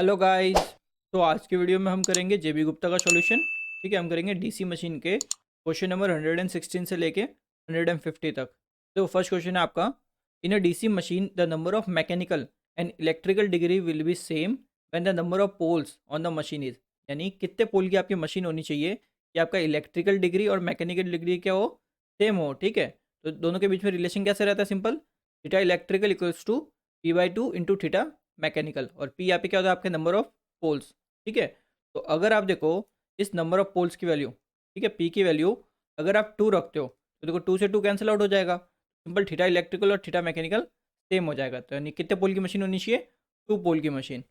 Hello guys. तो आज की वीडियो में हम करेंगे जेबी गुप्ता का सॉल्यूशन। ठीक है, हम करेंगे डीसी मशीन के क्वेश्चन नंबर 116 से लेके 150 तक। तो फर्स्ट क्वेश्चन है आपका, in a DC machine the number of mechanical and electrical degree will be same when the number of poles on the machine is. यानी कितने पोल की आपकी मशीन होनी चाहिए कि आपका इलेक्ट्रिकल डिग्री और मैकेनिकल डिग्री क्या हो, सेम हो। ठीक है, तो दोनों के बीच में रिलेशन कैसे रहता है, simple, theta electrical equals to P/2 into theta mechanical, और पी यहाँ पे क्या होता है, आपके नंबर ऑफ पोल्स। ठीक है, तो अगर आप देखो इस नंबर ऑफ पोल्स की वैल्यू, ठीक है, पी की वैल्यू अगर आप 2 रखते हो तो देखो 2 से 2 कैंसिल आउट हो जाएगा। सिंपल थीटा इलेक्ट्रिकल और थीटा मैकेनिकल सेम हो जाएगा। तो यानी कितने पोल की मशीन होनी चाहिए, 2 पोल की machine.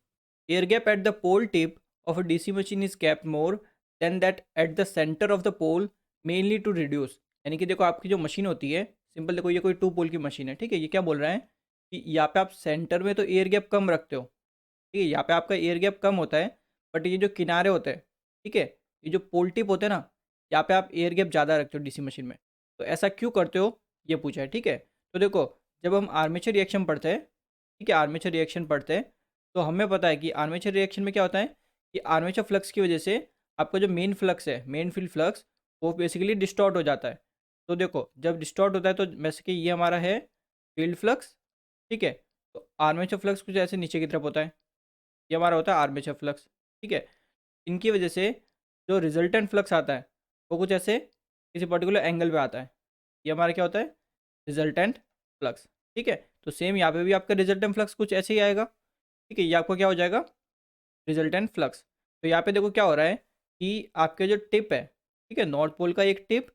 Air gap at the pole tip of a DC machine is kept more than that at the centre of the pole, mainly to reduce. यानी कि देखो आपकी जो मशीन होती है, सिंपल देखो ये कोई 2 पोल की मशीन है। ठीक है, ये क्या बोल रहा है कि यहाँ पे आप सेंटर में तो एयर गैप कम रखते हो। ठीक है, यहाँ पे आपका एयर गैप कम होता है, बट ये जो किनारे होते हैं, ठीक है, ये जो पोल टिप होते हैं ना, यहाँ पे आप एयर गैप ज़्यादा रखते हो डीसी मशीन में। तो ऐसा क्यों करते हो, ये पूछा है। ठीक है, तो देखो जब हम आर्मेचर रिएक्शन पढ़ते हैं, ठीक है, आर्मेचर रिएक्शन पढ़ते हैं, तो हमें पता है कि आर्मेचर रिएक्शन में क्या होता है कि आर्मेचर फ्लक्स की वजह से आपका जो मेन फ्लक्स है, मेन फील्ड फ्लक्स, वो बेसिकली डिस्टॉर्ट हो जाता है। तो देखो जब डिस्टॉर्ट होता है तो जैसे कि ये हमारा है फील्ड फ्लक्स। ठीक है, तो आर्मेचर फ्लक्स कुछ ऐसे नीचे की तरफ होता है, ये हमारा होता है आर्मेचर फ्लक्स। ठीक है, इनकी वजह से जो रिजल्टेंट फ्लक्स आता है वो कुछ ऐसे किसी पर्टिकुलर एंगल पे आता है, ये हमारा क्या होता है, रिजल्टेंट फ्लक्स। ठीक है, तो सेम यहाँ पे भी आपका रिजल्टेंट फ्लक्स कुछ ऐसे ही आएगा। ठीक है, ये आपको क्या हो जाएगा, रिजल्टेंट फ्लक्स। तो यहाँ पे देखो क्या हो रहा है कि आपके जो टिप है, ठीक है, नॉर्थ पोल का एक टिप,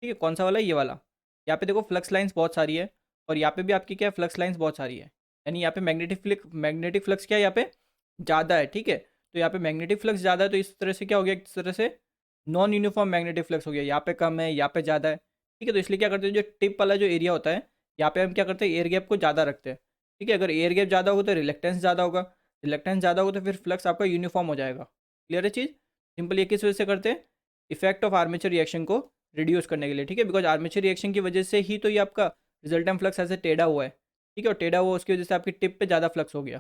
ठीक है, कौन सा वाला है, ये वाला, यहाँ पे देखो फ्लक्स लाइंस बहुत सारी है, और यहाँ पे भी आपकी क्या है, फ्लक्स लाइंस बहुत सारी है। यानी यहाँ पे मैग्नेटिक फ्लक्स क्या है, यहाँ पे ज़्यादा है। ठीक है, तो यहाँ पे मैग्नेटिक फ्लक्स ज़्यादा है, तो इस तरह से क्या हो गया, इस तरह से नॉन यूनिफॉर्म मैग्नेटिक फ्लक्स हो गया, यहाँ पे कम है, यहाँ पे ज़्यादा है। ठीक है, तो इसलिए क्या करते हैं, जो टिप वाला जो एरिया होता है, यहाँ पे हम क्या करते हैं, एयर गैप को ज़्यादा रखते हैं। ठीक है, अगर एयर गैप ज़्यादा होगा तो रिलेक्टेंस ज़्यादा होगा, रिलेक्टेंस ज़्यादा होगा तो फिर फ्लक्स आपका यूनिफॉर्म हो जाएगा। क्लियर है चीज़, सिंपल ये किस वजह से करते हैं, इफेक्ट ऑफ आर्मेचर रिएक्शन को रिड्यूस करने के लिए। ठीक है, बिकॉज आर्मेचर रिएक्शन की वजह से ही तो ये आपका रिजल्टेंट फ्लक्स ऐसे टेढ़ा हुआ है। ठीक है, और टेढ़ा हुआ उसकी वजह से आपकी टिप पे ज़्यादा फ्लक्स हो गया।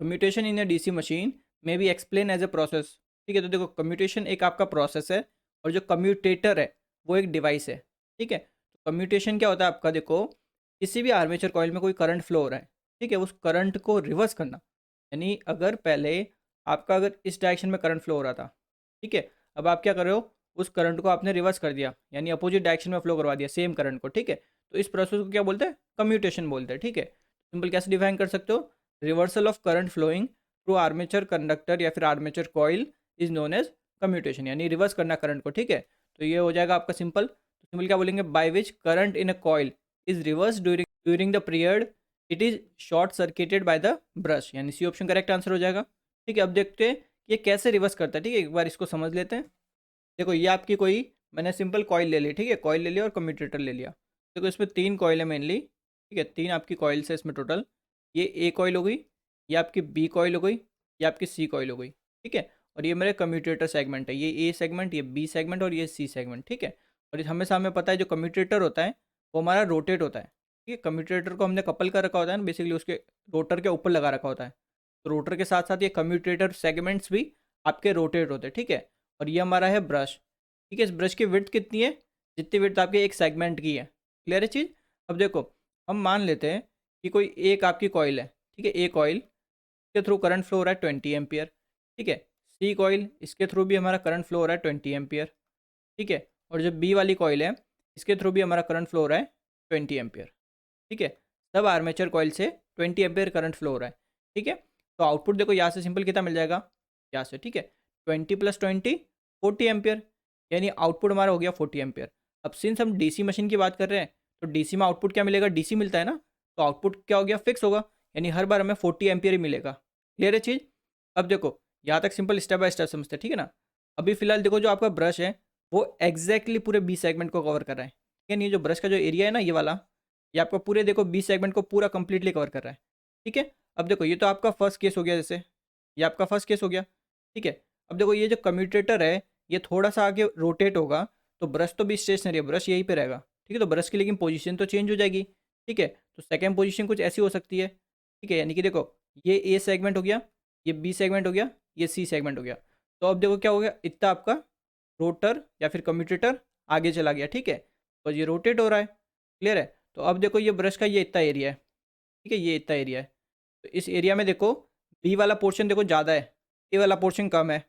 Commutation in a DC machine में be explain as a process. ठीक है, तो देखो कम्यूटेशन एक आपका प्रोसेस है, और जो कम्यूटेटर है वो एक डिवाइस है। ठीक है, तो कम्यूटेशन क्या होता है आपका, देखो किसी भी आर्मेचर कॉइल में कोई करंट फ्लो हो रहा है, ठीक है, उस करंट को रिवर्स करना। यानी अगर पहले आपका अगर इस डायरेक्शन में करंट फ्लो हो रहा था, ठीक है, अब आप क्या कर रहे हो, उस करंट को आपने रिवर्स कर दिया, यानी अपोजिट डायरेक्शन में फ्लो करवा दिया सेम करंट को। ठीक है, तो इस प्रोसेस को क्या बोलते हैं, कम्यूटेशन बोलते हैं। ठीक है, सिंपल कैसे डिफाइन कर सकते हो, reversal of current flowing through armature conductor या फिर armature coil is known as commutation, यानी रिवर्स करना करंट को। ठीक है, तो ये हो जाएगा आपका सिंपल। तो सिंपल क्या बोलेंगे, by which current in a coil is reverse during the period it is short circuited by the brush, यानी सी ऑप्शन करेक्ट आंसर हो जाएगा। ठीक है, अब देखते हैं ये कैसे रिवर्स करता है। ठीक है, एक बार इसको समझ लेते हैं। देखो ये आपकी कोई, मैंने सिंपल कॉइल ले ली, ठीक है, कॉइल ले लिया और कम्यूटेटर ले लिया। देखो इसमें 3 कॉइल है मेनली। ठीक है, 3 आपकी कॉइल्स है इसमें टोटल। ये ए कॉइल हो गई, ये आपकी बी कॉइल हो गई, ये आपकी सी कॉइल हो गई। ठीक है, और ये मेरे कम्यूटेटर सेगमेंट है, ये ए सेगमेंट, ये बी सेगमेंट और ये सी सेगमेंट। ठीक है, और हमेशा हमें पता है जो कम्यूटेटर होता है वो हमारा रोटेट होता है। ठीक है, कम्यूटेटर को हमने कपल कर रखा होता है ना, बेसिकली उसके रोटर के ऊपर लगा रखा होता है। तो रोटर के साथ साथ ये कम्यूटेटर सेगमेंट्स भी आपके रोटेट होते हैं। ठीक है, और ये हमारा है ब्रश। ठीक है, इस ब्रश की विड्थ कितनी है, जितनी विड्थ आपके एक सेगमेंट की है। क्लियर है चीज़। अब देखो हम मान लेते हैं कि कोई एक आपकी कॉइल है, ठीक है, ए कॉइल के थ्रू करंट फ्लो हो रहा है 20 एम्पियर। ठीक है, सी कॉइल, इसके थ्रू भी हमारा करंट फ्लो हो रहा है 20 एम्पियर। ठीक है, और जो बी वाली कॉइल है इसके थ्रू भी हमारा करंट फ्लो हो रहा है 20 एम्पियर। ठीक है, सब आर्मेचर कॉइल से 20 एम्पियर करंट फ्लो हो रहा है। ठीक है, तो आउटपुट देखो यहाँ से सिंपल कितना मिल जाएगा, यहाँ से, ठीक है, 20 + 20 40 एम्पियर, यानी आउटपुट हमारा हो गया 40 एम्पियर। अब सिंस हम डीसी मशीन की बात कर रहे हैं तो डीसी में आउटपुट क्या मिलेगा, डीसी मिलता है ना, तो आउटपुट क्या हो गया, फिक्स होगा, यानी हर बार हमें 40 एम्पियर ही मिलेगा। क्लियर है चीज़। अब देखो यहाँ तक सिंपल स्टेप बाय स्टेप समझते हैं, ठीक है ना। अभी फिलहाल देखो जो आपका ब्रश है वो एग्जैक्टली पूरे बी सेगमेंट को कवर कर रहा है। ठीक है, नहीं, जो ब्रश का जो एरिया है ना, ये वाला, ये आपका पूरे देखो बी सेगमेंट को पूरा कंप्लीटली कवर कर रहा है। ठीक है, अब देखो ये तो आपका फर्स्ट केस हो गया, जैसे ये आपका फर्स्ट केस हो गया। ठीक है, अब देखो ये जो कम्यूटेटर है ये थोड़ा सा आगे रोटेट होगा, तो ब्रश तो भी स्टेशनरी है, ब्रश यहीं पे रहेगा। ठीक है, तो ब्रश की लेकिन पोजीशन तो चेंज हो जाएगी। ठीक है, तो सेकंड पोजीशन कुछ ऐसी हो सकती है। ठीक है, यानी कि देखो ये ए सेगमेंट हो गया, ये बी सेगमेंट हो गया, ये सी सेगमेंट हो गया। तो अब देखो क्या हो गया, इतना आपका रोटर या फिर कम्यूटेटर आगे चला गया, ठीक है, और ये रोटेट हो रहा है। क्लियर है। तो अब देखो ये ब्रश का ये इतना एरिया है, ठीक है, ये इतना एरिया है। तो इस एरिया में देखो बी वाला पोर्शन देखो ज़्यादा है, ए वाला पोर्शन कम है।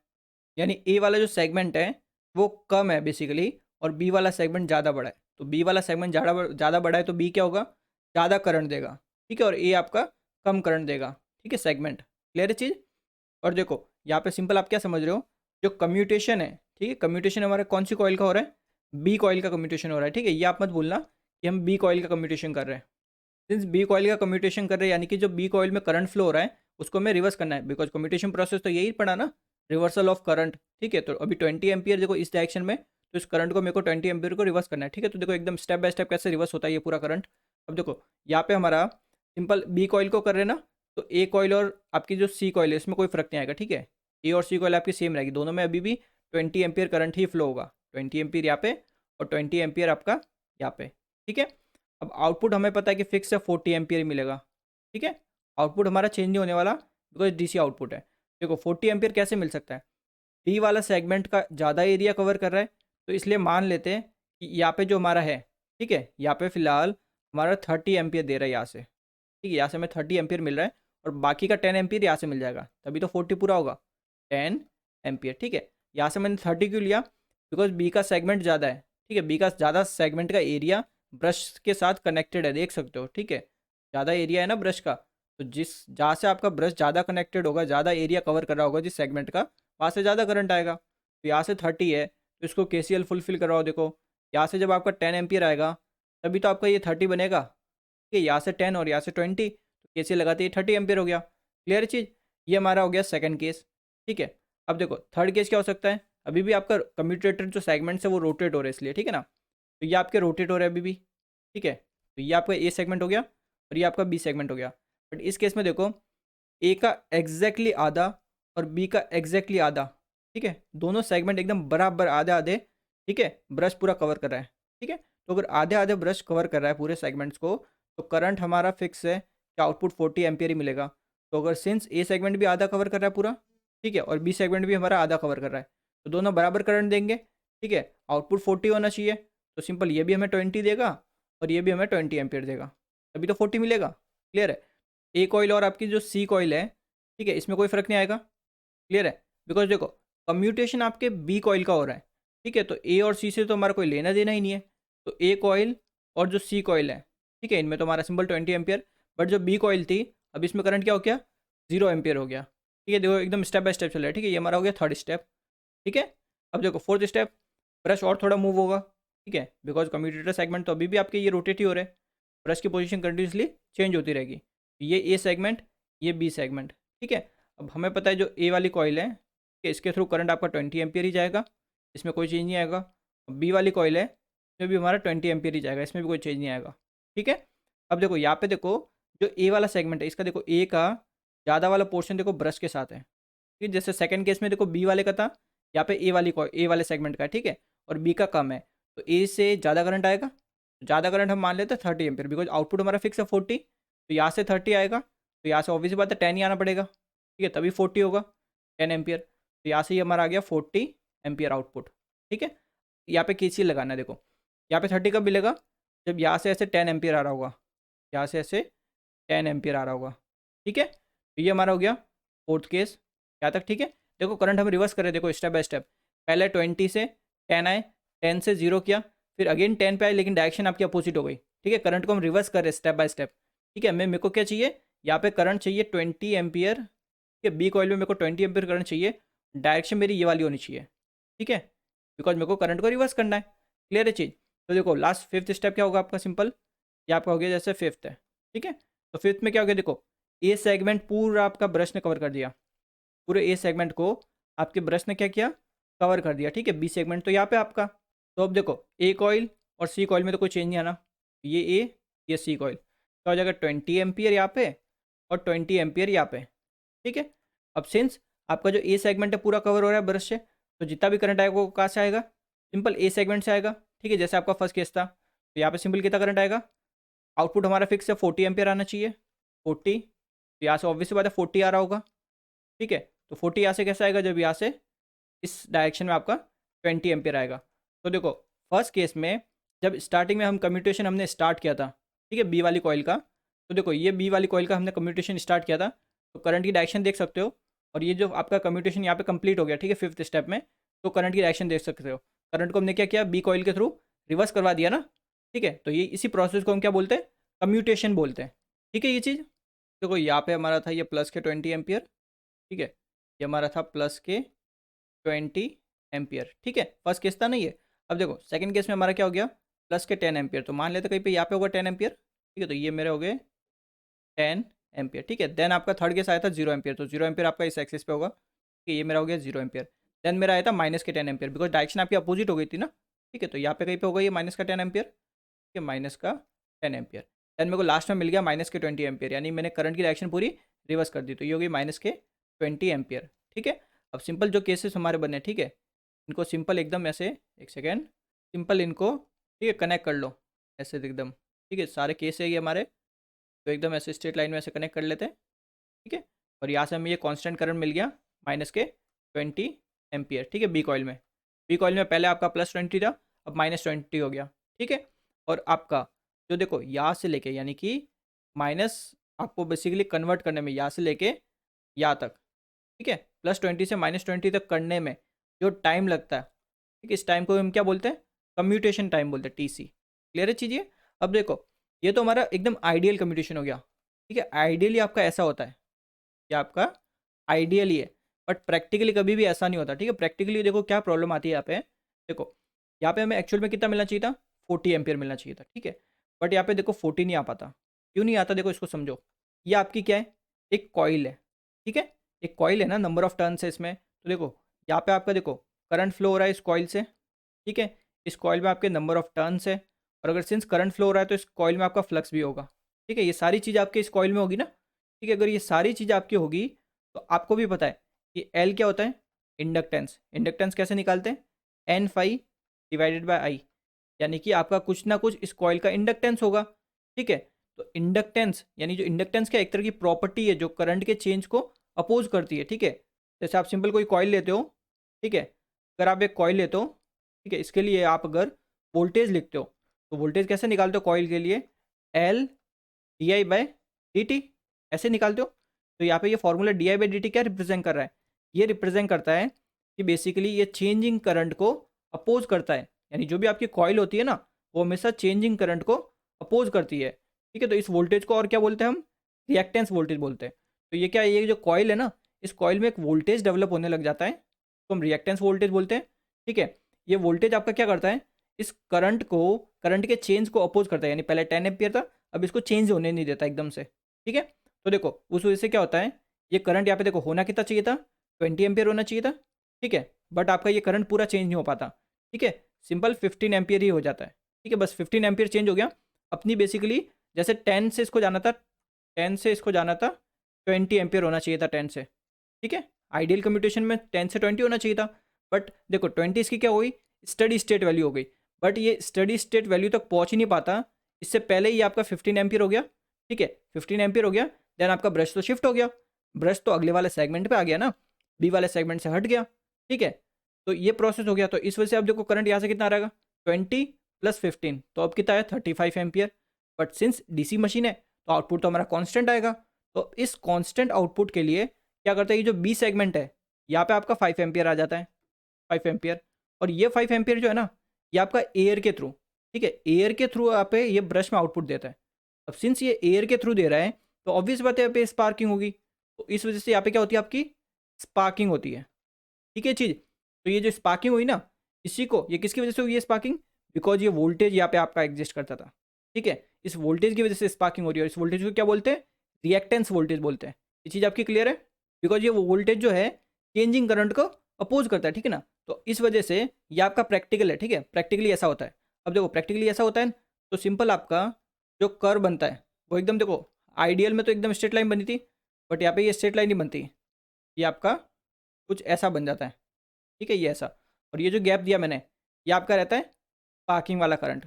यानी ए वाला जो सेगमेंट है वो कम है बेसिकली, और बी वाला सेगमेंट ज़्यादा बड़ा है। तो बी वाला सेगमेंट ज़्यादा बड़ा है तो बी क्या होगा, ज़्यादा करंट देगा, ठीक है, और ए आपका कम करंट देगा, ठीक है, सेगमेंट। क्लियर है चीज़। और देखो यहाँ पे सिंपल आप क्या समझ रहे हो, जो कम्यूटेशन है, ठीक है, कम्यूटेशन हमारा कौन सी कॉइल का हो रहा है, बी कॉइल का कम्यूटेशन हो रहा है, ठीक है। ये आप मत भूलना कि हम बी कॉइल का कम्यूटेशन कर रहे हैं। सिंस बी कॉइल का कम्यूटेशन कर रहे हैं यानी कि जो बी कॉइल में करंट फ्लो हो रहा है उसको हमें रिवर्स करना है, बिकॉज कम्यूटेशन प्रोसेस तो यही पड़ा ना, रिवर्सल ऑफ करंट, ठीक है। तो अभी 20 एम्पियर देखो इस डायरेक्शन में, तो इस करंट को मेरे को 20 एम्पियर को रिवर्स करना है, ठीक है। तो देखो एकदम स्टेप बाय स्टेप कैसे रिवर्स होता है ये पूरा करंट। अब देखो यहाँ पे हमारा सिंपल बी कॉइल को कर रहे हैं ना, तो ए कॉइल और आपकी जो सी कॉइल है इसमें कोई फर्क नहीं आएगा, ठीक है। ए और सी कॉइल आपकी सेम रहेगी, दोनों में अभी भी 20 एम्पियर करंट ही फ्लो होगा, 20 एम्पियर यहाँ पे और 20 एम्पियर आपका यहाँ पे, ठीक है। अब आउटपुट हमें पता है कि फिक्स है 40 एम्पियर ही मिलेगा, ठीक है। आउटपुट हमारा चेंज नहीं होने वाला बिकॉज डीसी आउटपुट है। देखो 40 एम्पियर कैसे मिल सकता है, डी वाला सेगमेंट का ज़्यादा एरिया कवर कर रहा है, तो इसलिए मान लेते हैं कि यहाँ पे जो हमारा है, ठीक है, यहाँ पे फिलहाल हमारा 30 एम्पियर दे रहा है यहाँ से, ठीक है, यहाँ से हमें 30 एम्पियर मिल रहा है और बाकी का 10 एम्पियर यहाँ से मिल जाएगा, तभी तो 40 पूरा होगा, 10 एम्पियर, ठीक है। यहाँ से मैंने 30 क्यों लिया, बिकॉज बी का सेगमेंट ज़्यादा है, ठीक है, बी का ज़्यादा सेगमेंट का एरिया ब्रश के साथ कनेक्टेड है, देख सकते हो, ठीक है, ज़्यादा एरिया है ना ब्रश का, तो जिस जहाँ से आपका ब्रश ज़्यादा कनेक्टेड होगा, ज़्यादा एरिया कवर कर रहा होगा जिस सेगमेंट का, वहाँ से ज़्यादा करंट आएगा। तो यहाँ से 30 है तो इसको KCL फुलफिल कराओ, देखो यहाँ से जब आपका 10 एम्पियर आएगा तभी तो आपका ये 30 बनेगा, ठीक है, यहाँ से 10 और यहाँ से 20, तो KCL लगाते ही 30 एम्पियर हो गया। क्लियर चीज़। ये हमारा हो गया सेकंड केस, ठीक है। अब देखो थर्ड केस क्या हो सकता है, अभी भी आपका कम्यूटेटर जो सेगमेंट्स है वो रोटेट हो रहे हैं इसलिए, ठीक है ना, तो ये आपके रोटेट हो रहे हैं अभी भी, ठीक है। तो ये आपका ए सेगमेंट हो गया और ये आपका बी सेगमेंट हो गया। बट इस केस में देखो ए का एग्जैक्टली आधा और बी का एग्जैक्टली आधा, ठीक है, दोनों सेगमेंट एकदम बराबर आधे आधे, ठीक है, ब्रश पूरा कवर कर रहा है, ठीक है। तो अगर आधे आधे ब्रश कवर कर रहा है पूरे सेगमेंट्स को, तो करंट हमारा फिक्स है कि आउटपुट 40 एम्पियर ही मिलेगा। तो अगर सिंस ए सेगमेंट भी आधा कवर कर रहा है पूरा, ठीक है, और बी सेगमेंट भी हमारा आधा कवर कर रहा है, तो दोनों बराबर करंट देंगे, ठीक है, आउटपुट 40 होना चाहिए। तो सिंपल ये भी हमें 20 देगा और ये भी हमें 20 एम्पियर देगा, तभी तो 40 मिलेगा। क्लियर है। ए कॉइल और आपकी जो सी कॉइल है, ठीक है, इसमें कोई फ़र्क नहीं आएगा। क्लियर है। बिकॉज देखो कम्यूटेशन आपके बी कॉइल का हो रहा है, ठीक है, तो ए और सी से तो हमारा कोई लेना देना ही नहीं है। तो ए कॉइल और जो सी कॉइल है, ठीक है, इनमें तो हमारा सिंपल 20 एम्पियर, बट जो बी कॉइल थी अब इसमें करंट क्या हो गया, 0 एम्पियर हो गया, ठीक है। देखो एकदम स्टेप बाय स्टेप चल रहा है, ठीक है, ये हमारा हो गया थर्ड स्टेप, ठीक है। अब देखो फोर्थ स्टेप, ब्रश और थोड़ा मूव होगा, ठीक है, बिकॉज कम्यूटेटर सेगमेंट तो अभी भी आपके ये रोटेट ही हो रहे हैं, ब्रश की पोजीशन कंटिन्यूसली चेंज होती रहेगी। ये ए सेगमेंट, ये बी सेगमेंट, ठीक है। अब हमें पता है जो ए वाली कॉइल है कि इसके थ्रू करंट आपका 20 एम्पियर ही जाएगा, इसमें कोई चेंज नहीं आएगा। बी वाली कॉइल है इसमें भी हमारा 20 एम्पियर ही जाएगा, इसमें भी कोई चेंज नहीं आएगा, ठीक है। अब देखो यहाँ पे देखो जो ए वाला सेगमेंट है इसका देखो ए का ज़्यादा वाला पोर्शन देखो ब्रश के साथ है, ठीक है। जैसे सेकंड केस में देखो बी वाले का था, यहाँ पे ए वाले सेगमेंट का है, ठीक है, और बी का कम है, तो ए से ज़्यादा करंट आएगा। ज़्यादा करंट हम मान लेते हैं 30 एम्पियर, बिकॉज आउटपुट हमारा फिक्स है 40, तो यहाँ से 30 आएगा, तो यहाँ से ऑब्वियसली बात है 10 ही आना पड़ेगा, ठीक है, तभी 40 होगा, 10 एम्पियर। तो यहाँ से ये हमारा आ गया 40 एम्पियर आउटपुट, ठीक है। यहाँ पे KCL लगाना है, देखो यहाँ पे 30 कब मिलेगा, जब यहाँ से ऐसे 10 एम्पियर आ रहा होगा, यहाँ से ऐसे 10 एम्पियर आ रहा होगा, ठीक है। तो ये हमारा हो गया फोर्थ केस, यहाँ तक ठीक है। देखो करंट हम रिवर्स करें, देखो स्टेप बाय स्टेप, पहले 20 से 10 आए, 10 से 0 किया, फिर अगेन 10 पे आए, लेकिन डायरेक्शन आपकी अपोजिट हो गई, ठीक है। करंट को हम रिवर्स कर रहे हैं स्टेप बाय स्टेप, ठीक है। मेरे को क्या चाहिए, यहाँ पे करंट चाहिए 20 एम्पियर, ठीक है, बी कॉइल में मेरे को 20 एम्पियर करंट चाहिए, डायरेक्शन मेरी ये वाली होनी चाहिए, ठीक है, बिकॉज मेरे को करंट को रिवर्स करना है। क्लियर है चीज़। तो देखो लास्ट फिफ्थ स्टेप क्या होगा आपका, सिंपल ये आपका हो गया जैसे फिफ्थ है, ठीक है। तो फिफ्थ में क्या हो गया, देखो ए सेगमेंट पूरा आपका ब्रश ने कवर कर दिया, पूरे ए सेगमेंट को आपके ब्रश ने क्या किया, कवर कर दिया, ठीक है। बी सेगमेंट तो यहाँ पे आपका, तो अब देखो ए कॉइल और सी कॉइल में तो कोई चेंज नहीं आना, ये ए ये सी कॉइल, क्या हो जाएगा 20 एम्पियर यहाँ पे और 20 एम्पियर यहाँ पे, ठीक है। अब सिंस आपका जो ए सेगमेंट है पूरा कवर हो रहा है ब्रश से, तो जितना भी करंट आएगा वो कहाँ से आएगा, सिंपल ए सेगमेंट से आएगा, ठीक है, जैसे आपका फर्स्ट केस था। तो यहाँ पे सिंपल कितना करंट आएगा, आउटपुट हमारा फिक्स है 40 एम्पियर आना चाहिए, 40, तो यहाँ से ऑब्वियसली बात है 40 आ रहा होगा, ठीक है। तो 40 यहाँ से कैसे आएगा, जब यहाँ से इस डायरेक्शन में आपका 20 एम्पियर आएगा। तो देखो फर्स्ट केस में जब स्टार्टिंग में हम कम्यूटेशन हमने स्टार्ट किया था, ठीक है, बी वाली कॉइल का, तो देखो ये बी वाली कॉइल का हमने कम्यूटेशन स्टार्ट किया था, तो करंट की डायरेक्शन देख सकते हो। और ये जो आपका कम्यूटेशन यहाँ पे कंप्लीट हो गया, ठीक है, फिफ्थ स्टेप में, तो करंट की डायरेक्शन देख सकते हो। करंट को हमने क्या किया, बी कॉइल के थ्रू रिवर्स करवा दिया ना, ठीक है। तो ये इसी प्रोसेस को हम क्या बोलते हैं, कम्यूटेशन बोलते हैं, ठीक है। ये चीज़ देखो यहाँ पे हमारा था ये प्लस के 20 एम्पियर, ठीक है, ये हमारा था प्लस के 20 एम्पियर, ठीक है, फर्स्ट केस था ना ये। अब देखो सेकंड केस में हमारा क्या हो गया, प्लस के 10 एम्पियर, तो मान लेते कहीं पे यहाँ पे होगा 10 एम्पियर, ठीक है, तो ये मेरे हो गए 10 एम्पियर, ठीक है। देन आपका थर्ड केस आया था 0 एम्पियर, तो 0 एम्पियर आपका इस एक्सिस पे होगा, ठीक है, ये मेरा हो गया 0 एम्पियर। देन मेरा आया था माइनस के 10 एम्पियर, बिकॉज डायरेक्शन आपकी अपोजिट हो गई थी ना, ठीक है, तो यहाँ पे कहीं पे होगा ये माइनस का 10 एम्पियर, ठीक है, माइनस का 10 एम्पियर। देन मेरे को लास्ट में मिल गया माइनस के 20 एम्पियर, यानी मैंने करंट की डायरेक्शन पूरी रिवर्स कर दी, तो ये हो गई माइनस के 20 एम्पियर, ठीक है। अब सिंपल जो केसेस हमारे बने, ठीक है, इनको सिंपल एकदम ऐसे, एक सेकेंड, सिंपल इनको, ठीक है, कनेक्ट कर लो ऐसे एकदम, ठीक है, सारे केस है ये हमारे, तो एकदम ऐसे स्ट्रेट लाइन में ऐसे कनेक्ट कर लेते हैं, ठीक है। और यहाँ से हमें ये कांस्टेंट करंट मिल गया माइनस के 20 एम्पियर, ठीक है, बी कॉइल में पहले आपका प्लस 20 था, अब माइनस 20 हो गया, ठीक है। और आपका जो देखो यहाँ से लेके, यानी कि माइनस आपको बेसिकली कन्वर्ट करने में यहाँ से लेके यहाँ तक, ठीक है, प्लस 20 से माइनस 20 तक करने में जो टाइम लगता है, ठीक है, इस टाइम को हम क्या बोलते हैं, कम्यूटेशन टाइम बोलते हैं, टीसी। क्लियर है चीज़ ये। अब देखो ये तो हमारा एकदम आइडियल कम्यूटेशन हो गया, ठीक है, आइडियली आपका ऐसा होता है, ये आपका आइडियली है, बट प्रैक्टिकली कभी भी ऐसा नहीं होता, ठीक है। प्रैक्टिकली देखो क्या प्रॉब्लम आती है यहाँ पे, देखो यहाँ पे हमें एक्चुअल में कितना मिलना चाहिए था, 40 एम्पियर मिलना चाहिए था, ठीक है, बट यहाँ पे देखो 40 नहीं आ पाता, क्यों नहीं आता, देखो इसको समझो। ये आपकी क्या है, एक कॉइल है, ठीक है, एक कॉइल है ना, नंबर ऑफ टर्न्स है इसमें, तो देखो यहाँ पे आपका देखो करंट फ्लो हो रहा है इस कॉइल से, ठीक है, इस कॉइल में आपके नंबर ऑफ टर्न्स है, और अगर सिंस करंट फ्लो हो रहा है तो इस कॉइल में आपका फ्लक्स भी होगा, ठीक है, ये सारी चीज़ आपके इस कॉइल में होगी ना, ठीक है। अगर ये सारी चीज़ आपकी होगी तो आपको भी पता है कि एल क्या होता है, इंडक्टेंस। इंडक्टेंस कैसे निकालते हैं, एन फाई डिवाइडेड बाय आई, यानी कि आपका कुछ ना कुछ इस कॉइल का इंडक्टेंस होगा, ठीक है। तो इंडक्टेंस यानी जो इंडक्टेंस क्या एक तरह की प्रॉपर्टी है जो करंट के चेंज को अपोज करती है, ठीक है। जैसे आप सिंपल कोई कॉइल लेते हो, ठीक है, अगर आप एक कॉइल लेते हो, ठीक है, इसके लिए आप अगर वोल्टेज लिखते हो तो वोल्टेज कैसे निकालते हो कॉइल के लिए, L D I by D T, ऐसे निकालते हो। तो यहाँ पे ये formula D I by D T क्या रिप्रेजेंट कर रहा है, ये रिप्रेजेंट करता है कि बेसिकली ये चेंजिंग करंट को अपोज करता है, यानी जो भी आपकी कॉइल होती है ना वो हमेशा चेंजिंग करंट को अपोज करती है, ठीक है। तो इस वोल्टेज को और क्या बोलते हैं हम, रिएक्टेंस वोल्टेज बोलते हैं। तो ये क्या है, ये जो कॉइल है ना, इस कॉइल में एक वोल्टेज डेवलप होने लग जाता है, तो हम रिएक्टेंस वोल्टेज बोलते हैं, ठीक है। ये वोल्टेज आपका क्या करता है, इस करंट को, करंट के चेंज को अपोज करता है, यानी पहले 10 एम्पियर था, अब इसको चेंज होने नहीं देता एकदम से, ठीक है। तो देखो उस वजह से क्या होता है, ये करंट यहाँ पे देखो होना कितना चाहिए था, 20 एम्पियर होना चाहिए था, ठीक है, बट आपका ये करंट पूरा चेंज नहीं हो पाता, ठीक है, सिंपल 15 एम्पियर ही हो जाता है, ठीक है, बस 15 एम्पियर चेंज हो गया अपनी बेसिकली, जैसे 10 से इसको जाना था, 10 से इसको जाना था 20 एम्पियर होना चाहिए था 10 से, ठीक है, आइडियल कम्यूटेशन में 10 से 20 होना चाहिए था, बट देखो 20 इसकी क्या हुई, स्टडी स्टेट वैल्यू हो गई, बट ये स्टडी स्टेट वैल्यू तक पहुंच ही नहीं पाता, इससे पहले ही आपका 15 एम्पियर हो गया, ठीक है, 15 एम्पियर हो गया, देन आपका ब्रश तो शिफ्ट हो गया, ब्रश तो अगले वाले सेगमेंट पे आ गया ना, बी वाले सेगमेंट से हट गया, ठीक है। तो ये प्रोसेस हो गया, तो इस वजह से अब देखो करंट यहाँ से कितना आ रहेगा, 20 प्लस 15, तो अब कितना है 35 ampere, but since DC machine है तो आउटपुट तो हमारा कांस्टेंट आएगा, तो इस कांस्टेंट आउटपुट के लिए क्या करता है, ये जो बी सेगमेंट है यहाँ पे आपका 5 एम्पियर आ जाता है, 5 एम्पियर, और ये 5 एम्पियर जो है ना ये आपका एयर के थ्रू, ठीक है, एयर के थ्रू यहाँ पे ये ब्रश में आउटपुट देता है। अब सिंस ये एयर के थ्रू दे रहा है तो ऑब्वियस बात है यहाँ पे स्पार्किंग होगी, तो इस वजह से यहाँ पे क्या होती है आपकी स्पार्किंग होती है, ठीक है चीज़। तो ये जो स्पार्किंग हुई ना, इसी को, ये किसकी वजह से हुई है स्पार्किंग, बिकॉज ये वोल्टेज यहाँ पे आपका एग्जिस्ट करता था, ठीक है, इस वोल्टेज की वजह से स्पार्किंग हो रही है, और इस वोल्टेज को क्या बोलते हैं, रिएक्टेंस वोल्टेज बोलते हैं। ये चीज़ आपकी क्लियर है, बिकॉज ये वोल्टेज जो है चेंजिंग करंट को अपोज करता है, ठीक है ना, तो इस वजह से ये आपका प्रैक्टिकल है, ठीक है, प्रैक्टिकली ऐसा होता है। अब देखो प्रैक्टिकली ऐसा होता है तो सिंपल आपका जो कर्व बनता है वो एकदम देखो, आइडियल में तो एकदम स्ट्रेट लाइन बनी थी, बट यहाँ पे ये स्ट्रेट लाइन नहीं बनती, ये आपका कुछ ऐसा बन जाता है, ठीक है, ये ऐसा, और ये जो गैप दिया मैंने ये आपका रहता है पार्किंग वाला करंट,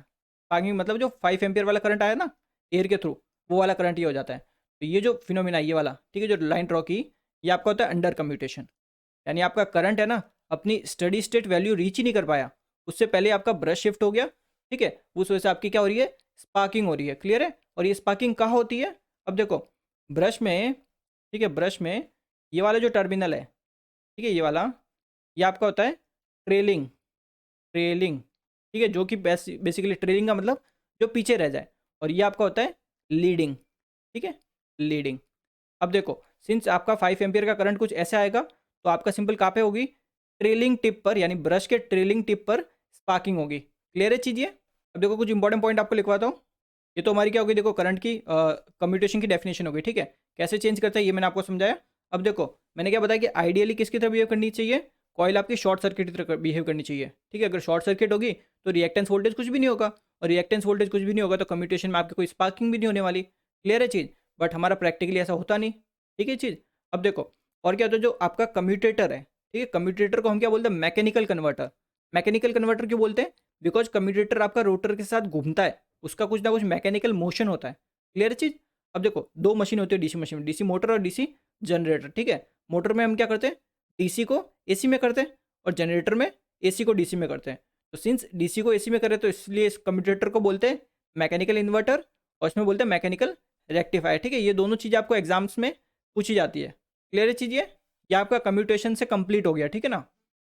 पार्किंग मतलब जो 5 एम्पियर वाला करंट आया ना एयर के थ्रू, वो वाला करंट ये हो जाता है। तो ये जो फिनोमिना ये वाला, ठीक है, जो लाइन ड्रॉ की, ये आपका होता है अंडर कम्यूटेशन। यानी आपका करंट है ना अपनी स्टडी स्टेट वैल्यू रीच ही नहीं कर पाया, उससे पहले आपका ब्रश शिफ्ट हो गया, ठीक है, उस वजह से आपकी क्या हो रही है, स्पार्किंग हो रही है। क्लियर है? और ये स्पार्किंग कहाँ होती है? अब देखो ब्रश में, ठीक है, ब्रश में ये वाला जो टर्मिनल है, ठीक है, ये वाला, ये आपका होता है ट्रेलिंग, ट्रेलिंग, ठीक है, जो कि बेसिकली ट्रेलिंग का मतलब जो पीछे रह जाए, और ये आपका होता है लीडिंग, ठीक है, लीडिंग। अब देखो सिंस आपका 5 एम्पियर का करंट कुछ ऐसे आएगा, तो आपका सिंपल कहाँ पे होगी, ट्रेलिंग टिप पर, यानी ब्रश के ट्रेलिंग टिप पर स्पार्किंग होगी। क्लियर है चीज़ ये? अब देखो कुछ इंपॉर्टेंट पॉइंट आपको लिखवाता हूँ। ये तो हमारी क्या होगी, देखो करंट की कम्यूटेशन की डेफिनेशन होगी, ठीक है, कैसे चेंज करता है ये मैंने आपको समझाया। अब देखो मैंने क्या बताया कि आइडियली किसकी तरह बिहेव करनी चाहिए, कॉइल आपकी शॉर्ट सर्किट की तरह बिहेव करनी चाहिए, ठीक है। अगर शॉर्ट सर्किट होगी तो रिएक्टेंस वोल्टेज कुछ भी नहीं होगा, और रिएक्टेंस वोल्टेज कुछ भी नहीं होगा तो कम्यूटेशन में आपकी कोई स्पार्किंग भी नहीं होने वाली। क्लियर है चीज़? बट हमारा प्रैक्टिकली ऐसा होता नहीं, ठीक है चीज़। अब देखो और क्या होता है, जो आपका कम्यूटेटर है, ठीक है, कम्यूटेटर को हम क्या बोलते हैं, मैकेनिकल कन्वर्टर। मैकेनिकल कन्वर्टर क्यों बोलते हैं? बिकॉज कम्यूटेटर आपका रोटर के साथ घूमता है, उसका कुछ ना कुछ मैकेनिकल मोशन होता है। क्लियर चीज़? अब देखो दो मशीन होती है डीसी मशीन में, डीसी मोटर और डीसी जनरेटर, ठीक है। मोटर में हम क्या करते हैं, डीसी को एसी में करते हैं, और जनरेटर में एसी को डीसी में करते हैं। तो सिंस डीसी को एसी में करें तो इसलिए इस कम्यूटेटर को बोलते हैं मैकेनिकल इन्वर्टर, और इसमें बोलते हैं मैकेनिकल रेक्टिफायर, ठीक है। ये दोनों चीज़ें आपको एग्जाम्स में पूछी जाती है। क्लियर है चीज़ ये आपका कम्यूटेशन से कंप्लीट हो गया, ठीक है ना।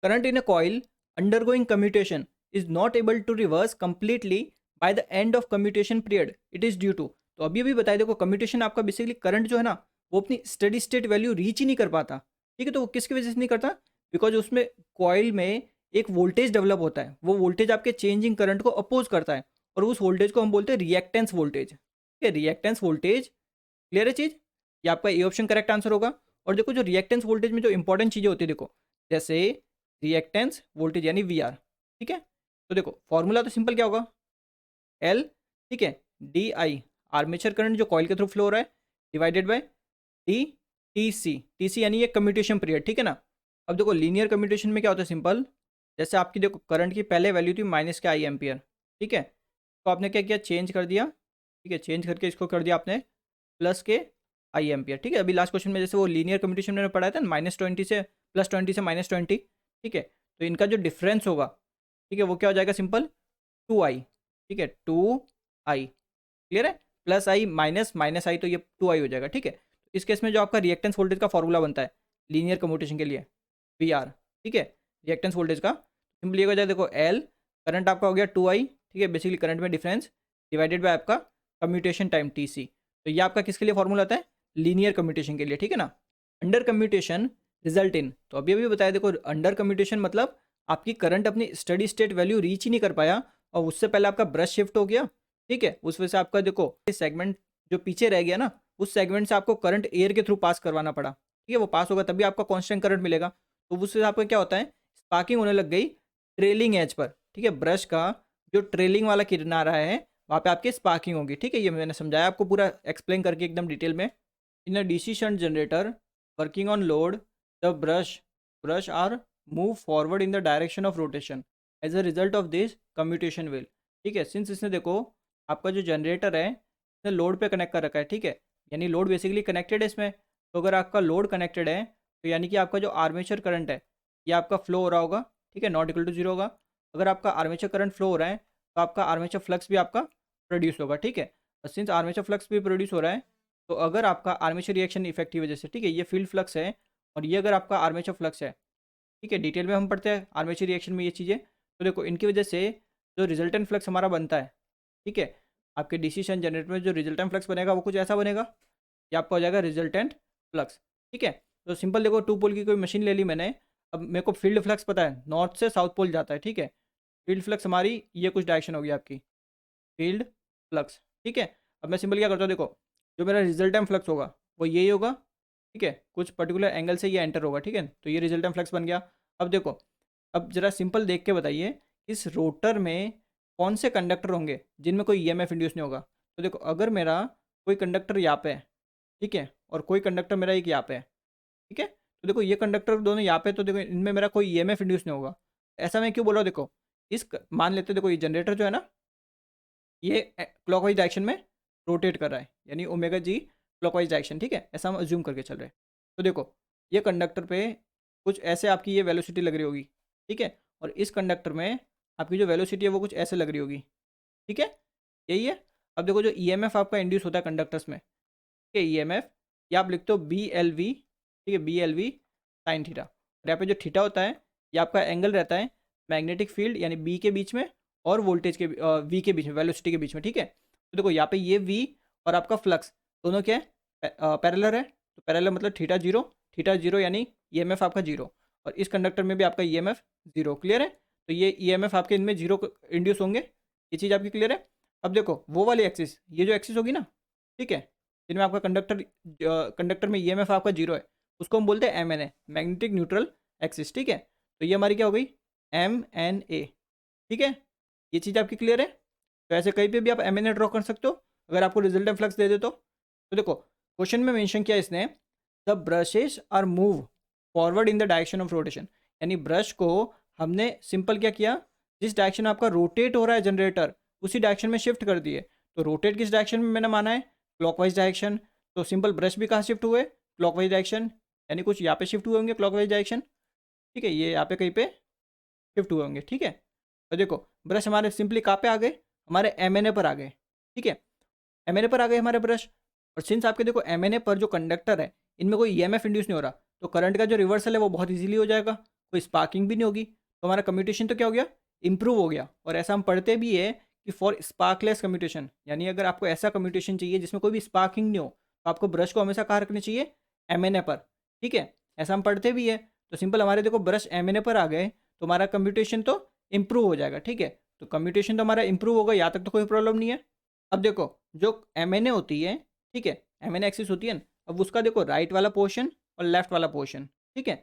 Current in a coil undergoing commutation is not able to reverse completely by the end of commutation period it is due to. तो अभी अभी बताया देखो कम्यूटेशन आपका बेसिकली करंट जो है ना वो अपनी स्टडी स्टेट वैल्यू रीच ही नहीं कर पाता, ठीक है। तो वो किसकी वजह से नहीं करता? बिकॉज उसमें कॉइल में एक वोल्टेज डेवलप होता है, वो वोल्टेज आपके चेंजिंग करंट को अपोज करता है, और उस वोल्टेज को हम बोलते हैं रिएक्टेंस वोल्टेज, ठीक है, रिएक्टेंस वोल्टेज। क्लियर है चीज़? ये आपका ए ऑप्शन करेक्ट आंसर होगा। और देखो जो रिएक्टेंस वोल्टेज में जो इंपॉर्टेंट चीज़ें होती है, देखो जैसे रिएक्टेंस वोल्टेज यानी वी आर, ठीक है। तो देखो फॉर्मूला तो सिंपल क्या होगा, एल, ठीक है, डी आई, आर्मेचर करंट जो कॉइल के थ्रू फ्लो हो रहा है, divided by D T C यानी ये कम्यूटेशन पीरियड, ठीक है ना। अब देखो लीनियर कम्यूटेशन में क्या होता है, सिंपल, जैसे आपकी देखो करंट की पहले वैल्यू थी माइनस के आई एम्पियर, ठीक है, तो आपने क्या किया, चेंज कर दिया, ठीक है, चेंज करके इसको कर दिया आपने प्लस के आई एम्पियर, ठीक है। अभी लास्ट क्वेश्चन में जैसे वो लीनियर कम्यूटेशन में पढ़ाया था ना, -20 से +20 से -20, ठीक है, तो इनका जो डिफरेंस होगा, ठीक है, वो क्या हो जाएगा, सिंपल 2i, ठीक है, 2i। क्लियर है? प्लस आई माइनस माइनस आई, तो ये 2i हो जाएगा, ठीक है। इस केस में जो आपका रिएक्टेंस वोल्टेज का फॉर्मूला बनता है लीनियर कम्यूटेशन के लिए, वी आर, ठीक है, रिएक्टेंस वोल्टेज का सिंपली हो जाए, देखो एल, करंट आपका हो गया 2i, ठीक है, बेसिकली करंट में डिफरेंस, डिवाइडेड बाय आपका कम्यूटेशन टाइम टी सी। तो ये आपका किसके लिए फॉर्मूला आता है, लीनियर कम्यूटेशन के लिए, ठीक है ना। अंडर कम्यूटेशन रिजल्ट इन, तो अभी अभी बताया देखो अंडर कम्यूटेशन मतलब आपकी करंट अपनी स्टडी स्टेट वैल्यू रीच ही नहीं कर पाया, और उससे पहले आपका ब्रश शिफ्ट हो गया, ठीक है, उस वजह से आपका देखो सेगमेंट जो पीछे रह गया ना, उस सेगमेंट से आपको करंट एयर के थ्रू पास करवाना पड़ा, ठीक है, वो पास होगा तभी आपका कांस्टेंट करंट मिलेगा। तो उससे आपका क्या होता है, स्पार्किंग होने लग गई ट्रेलिंग एज पर, ठीक है, ब्रश का जो ट्रेलिंग वाला किनारा है वहाँ पे आपकी स्पार्किंग होगी, ठीक है। ये मैंने समझाया आपको पूरा एक्सप्लेन करके एकदम डिटेल में। In a DC shunt generator working on load the brush are move forward in the direction of rotation as a result of this commutation wheel, ठीक है। सिंस इसने देखो आपका जो जनरेटर है इसने लोड पे कनेक्ट कर रखा है, ठीक है, यानी लोड बेसिकली कनेक्टेड है इसमें। तो अगर आपका लोड कनेक्टेड है तो यानी कि आपका जो आर्मेचर करंट है ये आपका फ्लो हो रहा होगा, ठीक है, नॉट इक्वल टू जीरो होगा। अगर आपका आर्मेचर करंट फ्लो हो रहा है तो आपका आर्मेचर फ्लक्स भी आपका प्रोड्यूस होगा, ठीक है। सिंस आर्मेचर फ्लक्स भी प्रोड्यूस हो रहा है तो अगर आपका आर्मेचर रिएक्शन इफेक्ट की वजह से, ठीक है, ये फील्ड फ्लक्स है और ये अगर आपका आर्मेचर फ्लक्स है, ठीक है, डिटेल में हम पढ़ते हैं आर्मेचर रिएक्शन में ये चीज़ें। तो देखो इनकी वजह से जो रिजल्टेंट फ्लक्स हमारा बनता है, ठीक है, आपके डीसी शंट जनरेटर में जो रिजल्टेंट फ्लक्स बनेगा वो कुछ ऐसा बनेगा, ये आपका हो जाएगा रिजल्टेंट फ्लक्स, ठीक है। तो सिंपल देखो 2 पोल की कोई मशीन ले ली मैंने, अब मेरे को फील्ड फ्लक्स पता है नॉर्थ से साउथ पोल जाता है, ठीक है, फील्ड फ्लक्स हमारी ये कुछ डायरेक्शन होगी आपकी फील्ड फ्लक्स, ठीक है। अब मैं सिंपल क्या करता हूँ, देखो जो मेरा रिजल्टेंट फ्लक्स होगा वो यही होगा, ठीक है, कुछ पर्टिकुलर एंगल से ये एंटर होगा, ठीक है, तो ये रिजल्टेंट फ्लक्स बन गया। अब देखो अब जरा सिंपल देख के बताइए इस रोटर में कौन से कंडक्टर होंगे जिनमें कोई ईएमएफ इंड्यूस नहीं होगा। तो देखो अगर मेरा कोई कंडक्टर यहाँ पे है, ठीक है, और कोई कंडक्टर मेरा एक यहाँ पे है, ठीक है, तो देखो ये कंडक्टर दोनों यहाँ पे, तो देखो इनमें मेरा कोई ईएमएफ इंड्यूस नहीं होगा। ऐसा मैं क्यों बोल रहा हूँ, देखो मान लेते हैं, देखो ये जनरेटर जो है ना ये क्लॉकवाइज डायरेक्शन में रोटेट कर रहा है, यानी ओमेगा जी क्लॉकवाइज डायरेक्शन, ठीक है, ऐसा हम अज्यूम करके चल रहे हैं। तो देखो ये कंडक्टर पे कुछ ऐसे आपकी ये वेलोसिटी लग रही होगी, ठीक है, और इस कंडक्टर में आपकी जो वेलोसिटी है वो कुछ ऐसे लग रही होगी, ठीक है, यही है। अब देखो जो ईएमएफ आपका इंड्यूस होता है कंडक्टर्स में, ठीक है, ईएमएफ, ये आप लिखते हो बी एल वी, ठीक है, B L V sine theta, और यहाँ पे जो थीटा होता है ये आपका एंगल रहता है मैग्नेटिक फील्ड यानी बी के बीच में और वोल्टेज के वी के बीच में, वेलोसिटी के बीच में, ठीक है। तो देखो यहाँ पे ये वी और आपका फ्लक्स दोनों क्या है, पैरेलल है, तो पैरेलल मतलब थीटा जीरो यानी ईएमएफ आपका जीरो, और इस कंडक्टर में भी आपका ईएमएफ जीरो, क्लियर है। तो ये ईएमएफ आपके इनमें जीरो इंड्यूस होंगे, ये चीज़ आपकी क्लियर है। अब देखो वो वाली एक्सिस, ये जो एक्सिस होगी ना, ठीक है, जिनमें आपका कंडक्टर में ईएमएफ आपका जीरो है, उसको हम बोलते हैं M N A, magnetic neutral axis, ठीक है। तो ये हमारी क्या हो गई, एम एन ए, ठीक है, ये चीज़ आपकी क्लियर है। तो ऐसे कहीं पे भी आप एम एन ए ड्रॉ कर सकते हो अगर आपको रिजल्टेंट फ्लक्स दे दे तो देखो क्वेश्चन में मेंशन किया इसने, the brushes are move forward in the direction of rotation, यानी ब्रश को हमने सिंपल क्या किया, जिस डायरेक्शन में आपका रोटेट हो रहा है जनरेटर उसी डायरेक्शन में शिफ्ट कर दिए। तो रोटेट किस डायरेक्शन में मैंने माना है, क्लॉकवाइज डायरेक्शन, तो सिंपल ब्रश भी कहाँ शिफ्ट हुए, क्लॉकवाइज डायरेक्शन, यानी कुछ यहाँ पे शिफ्ट हुए होंगे क्लॉकवाइज डायरेक्शन, ठीक है, ये यहाँ पे कहीं पे शिफ्ट हुए होंगे, ठीक है। तो देखो ब्रश हमारे सिंपली कहाँ पे आ गए, हमारे एम एन ए पर आ गए, ठीक है, एम एन ए पर आ गए हमारे ब्रश। और सिंस आपके देखो एम एन ए पर जो कंडक्टर है इनमें कोई ईएमएफ इंड्यूस नहीं हो रहा, तो करंट का जो रिवर्सल है वो बहुत इजीली हो जाएगा, कोई स्पार्किंग भी नहीं होगी, तो हमारा कम्यूटेशन तो क्या हो गया, इंप्रूव हो गया। और ऐसा हम पढ़ते भी है कि फॉर स्पार्कलेस कम्यूटेशन, यानी अगर आपको ऐसा कम्यूटेशन चाहिए जिसमें कोई भी स्पार्किंग नहीं हो, तो आपको ब्रश को हमेशा कहाँ रखनी चाहिए, एम एन ए पर, ठीक है, ऐसा हम पढ़ते भी है। तो सिंपल हमारे देखो ब्रश एम एन ए पर आ गए तो हमारा कम्यूटेशन तो इंप्रूव हो जाएगा, ठीक है। तो कम्यूटेशन तो हमारा इंप्रूव होगा, यहाँ तक तो कोई प्रॉब्लम नहीं है। अब देखो जो एम एन ए होती है, ठीक है, एम एन एक्सिस होती है ना, अब उसका देखो राइट वाला पोर्शन और लेफ्ट वाला पोर्शन, ठीक है,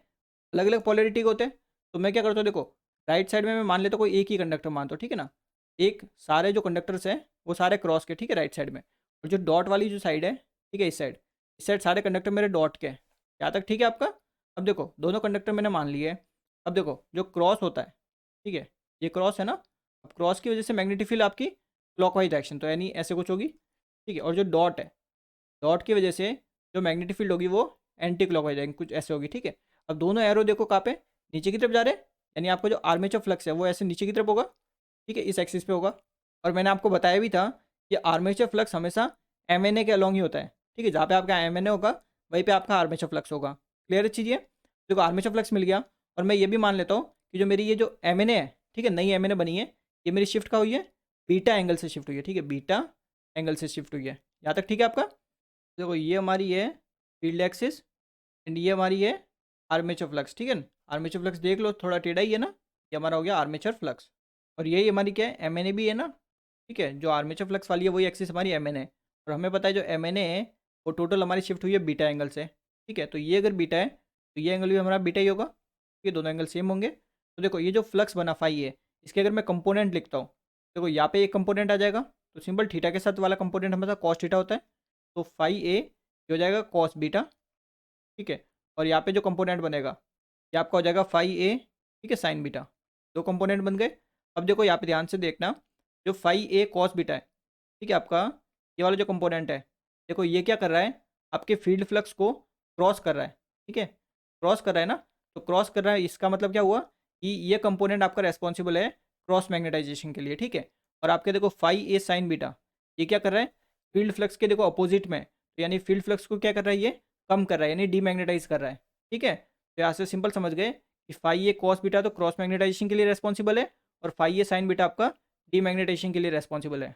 अलग अलग पोलैरिटी के होते हैं। तो मैं क्या करता हूँ, देखो राइट साइड में मैं मान लेता हूँ कोई एक ही कंडक्टर मानता हूँ, ठीक है ना, एक सारे जो कंडक्टर्स हैं वो सारे क्रॉस के, ठीक है, राइट साइड में, और जो डॉट वाली जो साइड है, ठीक है, इस साइड सारे कंडक्टर मेरे डॉट के हैं, यहाँ तक ठीक है आपका। अब देखो दोनों कंडक्टर मैंने मान लिए। अब देखो जो क्रॉस होता है, ठीक है, ये क्रॉस है ना, अब क्रॉस की वजह से मैग्नेटिक फील्ड आपकी क्लॉकवाइज डायरेक्शन, तो यानी ऐसे कुछ होगी, ठीक है, और जो डॉट है, डॉट की वजह से जो मैग्नेटिक फील्ड होगी वो एंटी क्लॉकवाइज जाएंगे, कुछ ऐसे होगी, ठीक है। अब दोनों एरो देखो कहाँ पे, नीचे की तरफ जा रहे हैं, यानी आपका जो आर्मेचर फ्लक्स है वो ऐसे नीचे की तरफ होगा, ठीक है, इस एक्सिस पे होगा। और मैंने आपको बताया भी था कि आर्मेचर फ्लक्स हमेशा एम एन ए के अलॉन्ग ही होता है, ठीक है, जहाँ पे आपका एम एन ए होगा वहीं पे आपका आर्मेचर फ्लक्स होगा, क्लियर चीज़ है। देखो आर्मेचर फ्लक्स मिल गया, और मैं ये भी मान लेता हूँ कि जो मेरी ये जो एम एन ए है, ठीक है, नई एम एन ए बनी है, ये मेरी शिफ्ट का हुई है, बीटा एंगल से शिफ्ट हुई है, ठीक है, बीटा एंगल से शिफ्ट हुई है, यहाँ तक ठीक है आपका। देखो ये हमारी है फील्ड एक्सिस, एंड ये हमारी है आर्मेचर फ्लक्स, ठीक है ना, आर्मेचर फ्लक्स देख लो थोड़ा टेढ़ा ही है ना, ये हमारा हो गया आर्मेचर फ्लक्स। और यही हमारी क्या है, एम एन ए भी है ना, ठीक है, जो आर्मेचर फ्लक्स वाली है वही एक्सिस हमारी एम एन ए, और हमें पता है जो एम एन ए है वो टोटल हमारी शिफ्ट हुई है बीटा एंगल से, ठीक है। तो ये अगर बीटा है तो ये एंगल भी हमारा बीटा ही होगा, ठीक है, दोनों एंगल सेम होंगे। तो देखो ये जो फ्लक्स बना फाई है, इसके अगर मैं कंपोनेंट लिखता हूँ, देखो यहाँ पे एक कंपोनेंट आ जाएगा, तो सिंपल थीटा के साथ वाला कंपोनेंट हमेशा कॉस थीटा होता है, तो फाई ए ये हो जाएगा कॉस बीटा, ठीक है, और यहाँ पे जो कंपोनेंट बनेगा ये आपका हो जाएगा फाई ए, ठीक है, साइन बीटा, दो कंपोनेंट बन गए। अब देखो यहाँ पे ध्यान से देखना, जो फाई ए कॉस बीटा है, ठीक है, आपका ये वाला जो कंपोनेंट है, देखो ये क्या कर रहा है, आपके फील्ड फ्लक्स को क्रॉस कर रहा है, ठीक है, क्रॉस कर रहा है ना, तो क्रॉस कर रहा है इसका मतलब क्या हुआ कि ये कंपोनेंट आपका रेस्पॉन्सिबल है क्रॉस मैग्नेटाइजेशन के लिए, ठीक है। और आपके देखो फाई ए साइन बीटा ये क्या कर रहा है, फील्ड फ्लक्स के देखो अपोजिट में, तो यानी फील्ड फ्लक्स को क्या कर रहा है, ये कम कर रहा है, यानी डीमैग्नेटाइज कर रहा है, ठीक है। तो यहाँ से सिंपल समझ गए कि फाई ए कॉस बीटा तो क्रॉस मैग्नेटाइजेशन के लिए रेस्पॉन्सिबल है, और फाई ए साइन बीटा आपका डीमैग्नेटाइजेशन के लिए रेस्पॉन्सिबल है।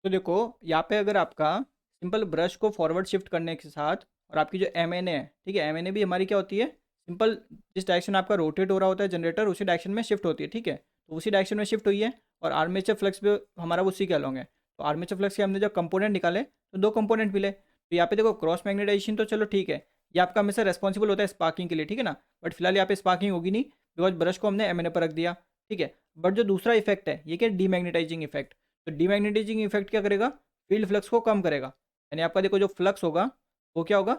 तो देखो यहाँ पे अगर आपका सिंपल ब्रश को फॉरवर्ड शिफ्ट करने के साथ, और आपकी जो एम एन ए है, ठीक है, एम एन ए भी हमारी क्या होती है, सिंपल जिस डायरेक्शन आपका रोटेट हो रहा होता है जनरेटर उसी डायरेक्शन में शिफ्ट होती है, ठीक है, तो उसी डायरेक्शन में शिफ्ट हुई है, और आर्मेचर फ्लक्स भी हमारा उसी के अलॉन्ग है। तो आर्मेचर फ्लक्स के हमने जब कंपोनेंट निकाले तो दो कंपोनेंट मिले, तो यहाँ पे देखो क्रॉस मैग्नेटाइजेशन तो चलो ठीक है, ये आपका हमेशा रेस्पॉन्सिबल होता है स्पार्किंग के लिए, ठीक है ना, बट फिलहाल यहाँ पे स्पार्किंग होगी नहीं बिकॉज ब्रश को हमने एम एन ए पर रख दिया, ठीक है। बट जो दूसरा इफेक्ट है ये क्या, डीमैग्नेटाइजिंग इफेक्ट, तो डीमैग्नेटाइजिंग इफेक्ट क्या करेगा, फील्ड फ्लक्स को कम करेगा, यानी आपका देखो जो फ्लक्स होगा वो क्या होगा,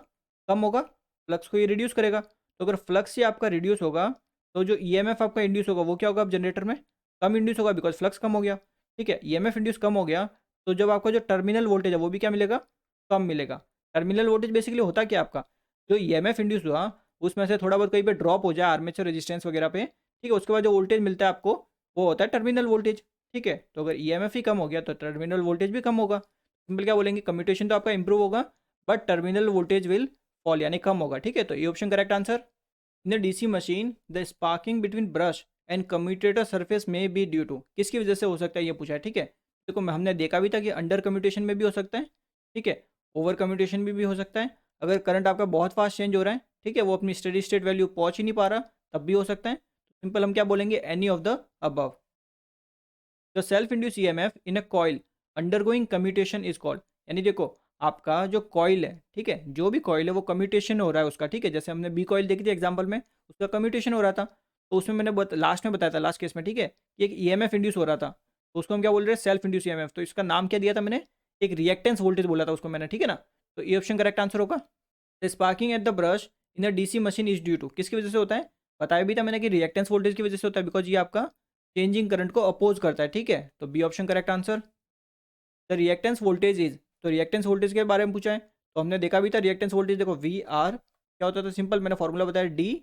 कम होगा, फ्लक्स को ये रिड्यूस करेगा। तो अगर फ्लक्स ही आपका रिड्यूस होगा तो जो ईएमएफ आपका इंड्यूस होगा वो क्या होगा, अब जनरेटर में कम इंड्यूस होगा बिकॉज फ्लक्स कम हो गया, ठीक है, ईएमएफ इंड्यूस कम हो गया, तो जब आपका जो टर्मिनल वोल्टेज है वो भी क्या मिलेगा, कम मिलेगा। टर्मिनल वोल्टेज बेसिकली होता क्या आपका, जो ईएमएफ इंड्यूस हुआ उसमें से थोड़ा बहुत कहीं पे ड्रॉप हो जाए आर्मेचर रेजिस्टेंस वगैरह पे, ठीक है, उसके बाद जो वोल्टेज मिलता है आपको वो होता है टर्मिनल वोल्टेज, ठीक है। तो अगर ईएमएफ ही कम हो गया तो टर्मिनल वोल्टेज भी कम होगा। सिंपल क्या बोलेंगे, कम्यूटेशन तो आपका इंप्रूव होगा but terminal voltage will fall, यानी कम होगा, ठीक है। तो ये option correct answer. In the DC machine the sparking between brush and commutator surface में बी ड्यू टू, किसकी वजह से हो सकता है ये पूछा है, ठीक है। देखो हमने देखा भी था कि अंडर कम्यूटेशन में भी हो सकता है, ठीक है, ओवर कम्यूटेशन में भी हो सकता है। अगर करंट आपका बहुत फास्ट चेंज हो रहा है, ठीक है, वो अपनी स्टेडी स्टेट वैल्यू पहुंच ही नहीं पा रहा, तब भी हो सकता है। सिंपल हम क्या बोलेंगे, any of the above. The self induce EMF in a coil undergoing commutation is called, यानी देखो आपका जो कॉइल है, ठीक है, जो भी कॉइल है वो कम्यूटेशन हो रहा है उसका, ठीक है। जैसे हमने बी कॉइल देखी थी एग्जांपल में, उसका कम्यूटेशन हो रहा था, तो उसमें मैंने लास्ट में बताया था, लास्ट केस में, ठीक है, कि एक ईएमएफ इंड्यूस हो रहा था, तो उसको हम क्या बोल रहे हैं, सेल्फ इंड्यूस ईएमएफ। तो इसका नाम क्या दिया था मैंने, एक रिएक्टेंस वोल्टेज बोला था उसको मैंने, ठीक है ना। तो ये ऑप्शन करेक्ट आंसर होगा। The sparking at the brush in the DC machine is due to, किसकी वजह से होता है, बताया भी था मैंने कि रिएक्टेंस वोल्टेज की वजह से होता है, बिकॉज ये आपका चेंजिंग करंट को अपोज करता है, ठीक है। तो B option correct answer. The reactance voltage is, तो रिएक्टेंस वोल्टेज के बारे में पूछा है, तो हमने देखा भी था रिएक्टेंस वोल्टेज, देखो वी आर क्या होता था, सिंपल मैंने फॉर्मूला बताया, डी,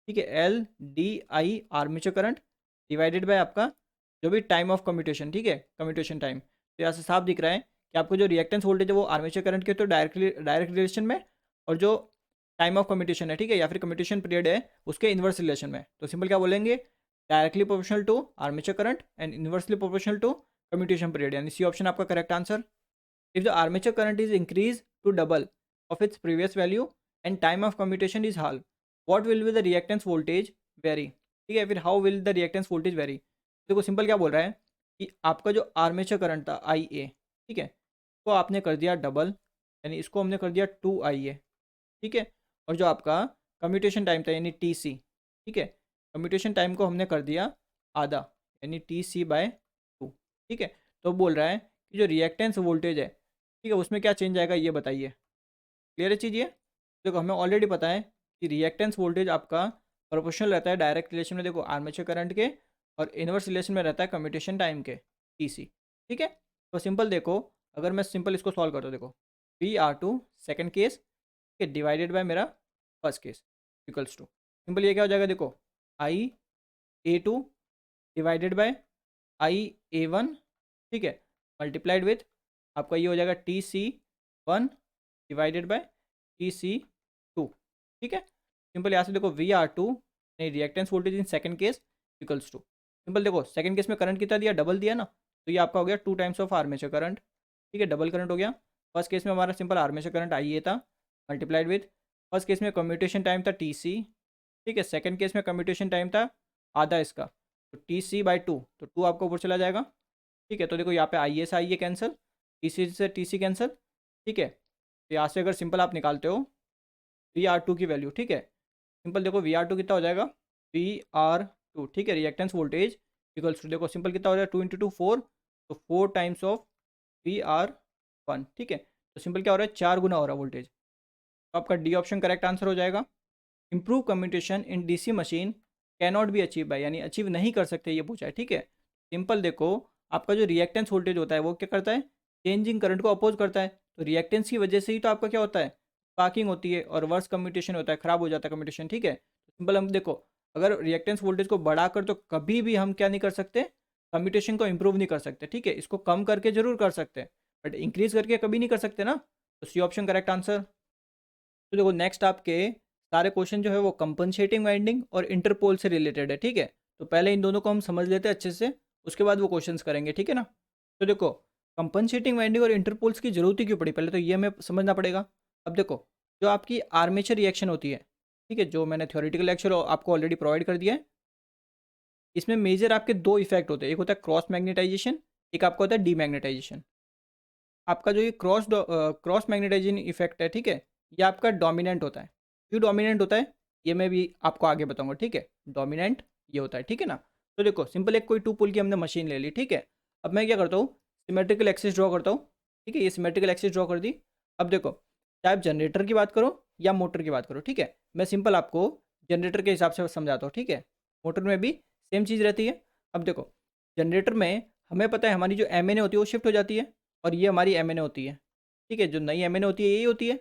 ठीक है, L D I armature current divided by आपका जो भी टाइम ऑफ कम्यूटेशन, ठीक है, कम्यूटेशन टाइम। तो यहाँ से साफ दिख रहा है कि आपको जो रिएक्टेंस वोल्टेज है वो आर्मेचर करंट के तो डायरेक्ट रिलेशन में, और जो टाइम ऑफ कम्यूटेशन है, ठीक है, या फिर कम्यूटेशन पीरियड है उसके इन्वर्स रिलेशन में। तो सिंपल क्या बोलेंगे, directly proportional to armature current and inversely proportional to commutation period, यानी सी ऑप्शन आपका correct answer. If the armature current is increase to double of its previous value and time of commutation is half, what will be the reactance voltage vary, ठीक है, फिर how will the reactance voltage vary. देखो simple क्या बोल रहा है कि आपका जो आर्मेचर करंट था आई ए, ठीक है, तो आपने कर दिया डबल, यानी इसको हमने कर दिया 2IA, ठीक है, और जो आपका कम्यूटेशन टाइम था यानी TC, ठीक है, कम्यूटेशन टाइम को हमने कर दिया आधा, यानी TC/2, ठीक है। तो बोल रहा है कि जो रिएक्टेंस वोल्टेज है, ठीक है, उसमें क्या चेंज आएगा ये बताइए। क्लियर है चीज़ ये। देखो हमें ऑलरेडी पता है कि रिएक्टेंस वोल्टेज आपका प्रोपोर्शनल रहता है डायरेक्ट रिलेशन में, देखो आर्मेचर करंट के, और इनवर्स रिलेशन में रहता है कम्यूटेशन टाइम के, TC, ठीक है। तो सिंपल देखो, अगर मैं सिंपल इसको सॉल्व करता हूँ, देखो VR2 सेकेंड केस, ठीक है, डिवाइडेड बाय मेरा first case equals to, simple ये क्या हो जाएगा, देखो IA2 डिवाइडेड बाय IA1, ठीक है, मल्टीप्लाइड विथ आपका ये हो जाएगा TC1 डिवाइडेड बाय TC2, ठीक है। सिंपल यहाँ से देखो VR2 नहीं, reactance voltage in second case equals to, simple देखो सेकंड केस में करंट कितना दिया, डबल दिया ना, तो ये आपका हो गया 2 टाइम्स ऑफ आर्मेचर करंट, ठीक है, डबल करंट हो गया। फर्स्ट केस में हमारा सिंपल आर्मेचर करंट IA था मल्टीप्लाइड विथ, फर्स्ट केस में कम्यूटेशन टाइम था TC, ठीक है, सेकंड केस में कम्यूटेशन टाइम था आधा इसका, तो TC/2, तो 2 आपका ऊपर चला जाएगा, ठीक है। तो देखो यहाँ पे IA से IA कैंसिल, TC से TC कैंसिल, ठीक है। तो यहाँ से अगर सिंपल आप निकालते हो VR2 की वैल्यू, ठीक है, सिंपल देखो VR2 कितना हो जाएगा, VR2, ठीक है, रिएक्टेंस वोल्टेज इक्वल्स टू, देखो सिंपल कितना हो जाएगा, 2 × 2 4, तो 4 टाइम्स ऑफ VR1, ठीक है। तो सिंपल क्या हो रहा है, 4 गुना हो रहा है वोल्टेज, तो आपका डी ऑप्शन करेक्ट आंसर हो जाएगा। Improve commutation in DC machine cannot be achieve by, यानी अचीव नहीं कर सकते ये पूछा है, ठीक है। सिंपल देखो आपका जो रिएक्टेंस वोल्टेज होता है वो क्या करता है, चेंजिंग करंट को अपोज करता है, तो रिएक्टेंस की वजह से ही तो आपका क्या होता है, स्पार्किंग होती है और वर्स कम्यूटेशन होता है, खराब हो जाता है कम्यूटेशन, ठीक है। सिंपल हम देखो अगर रिएक्टेंस वोल्टेज को बढ़ाकर तो कभी भी हम क्या नहीं कर सकते, कम्यूटेशन को इंप्रूव नहीं कर सकते, ठीक है, इसको कम करके जरूर कर सकते हैं बट इंक्रीज करके कभी नहीं कर सकते ना। तो सी ऑप्शन करेक्ट आंसर। तो देखो नेक्स्ट आपके सारे क्वेश्चन जो है वो कंपनसेटिंग वाइंडिंग और इंटरपोल से रिलेटेड है, ठीक है। तो पहले इन दोनों को हम समझ लेते हैं अच्छे से, उसके बाद वो क्वेश्चंस करेंगे, ठीक है ना। तो देखो कंपनसेटिंग वाइंडिंग और इंटरपोल्स की जरूरत ही क्यों पड़ी, पहले तो ये हमें समझना पड़ेगा। अब देखो जो आपकी आर्मेचर रिएक्शन होती है, ठीक है, जो मैंने थ्योरेटिकल लेक्चर आपको ऑलरेडी प्रोवाइड कर दिया है, इसमें मेजर आपके दो इफेक्ट होते हैं, एक होता है क्रॉस मैग्नेटाइजेशन, एक आपका होता है डीमैग्नेटाइजेशन। आपका जो ये क्रॉस मैग्नेटाइजेशन इफेक्ट है, ठीक है, ये आपका डोमिनेंट होता है। क्यों डोमिनेंट होता है ये मैं भी आपको आगे बताऊंगा, ठीक है, डोमिनेंट ये होता है, ठीक है ना। तो देखो सिंपल एक कोई 2 पोल की हमने मशीन ले ली, ठीक है, अब मैं क्या करता हूँ, सिमेट्रिकल एक्सिस ड्रॉ करता हूँ, ठीक है, ये सिमेट्रिकल एक्सिस ड्रॉ कर दी। अब देखो चाहे आप जनरेटर की बात करो या मोटर की बात करो, ठीक है, मैं सिंपल आपको जनरेटर के हिसाब से समझाता हूँ, ठीक है, मोटर में भी सेम चीज़ रहती है। अब देखो जनरेटर में हमें पता है हमारी जो MNA होती है वो शिफ्ट हो जाती है, और ये हमारी MNA होती है, ठीक है, जो नई MNA होती है यही होती है,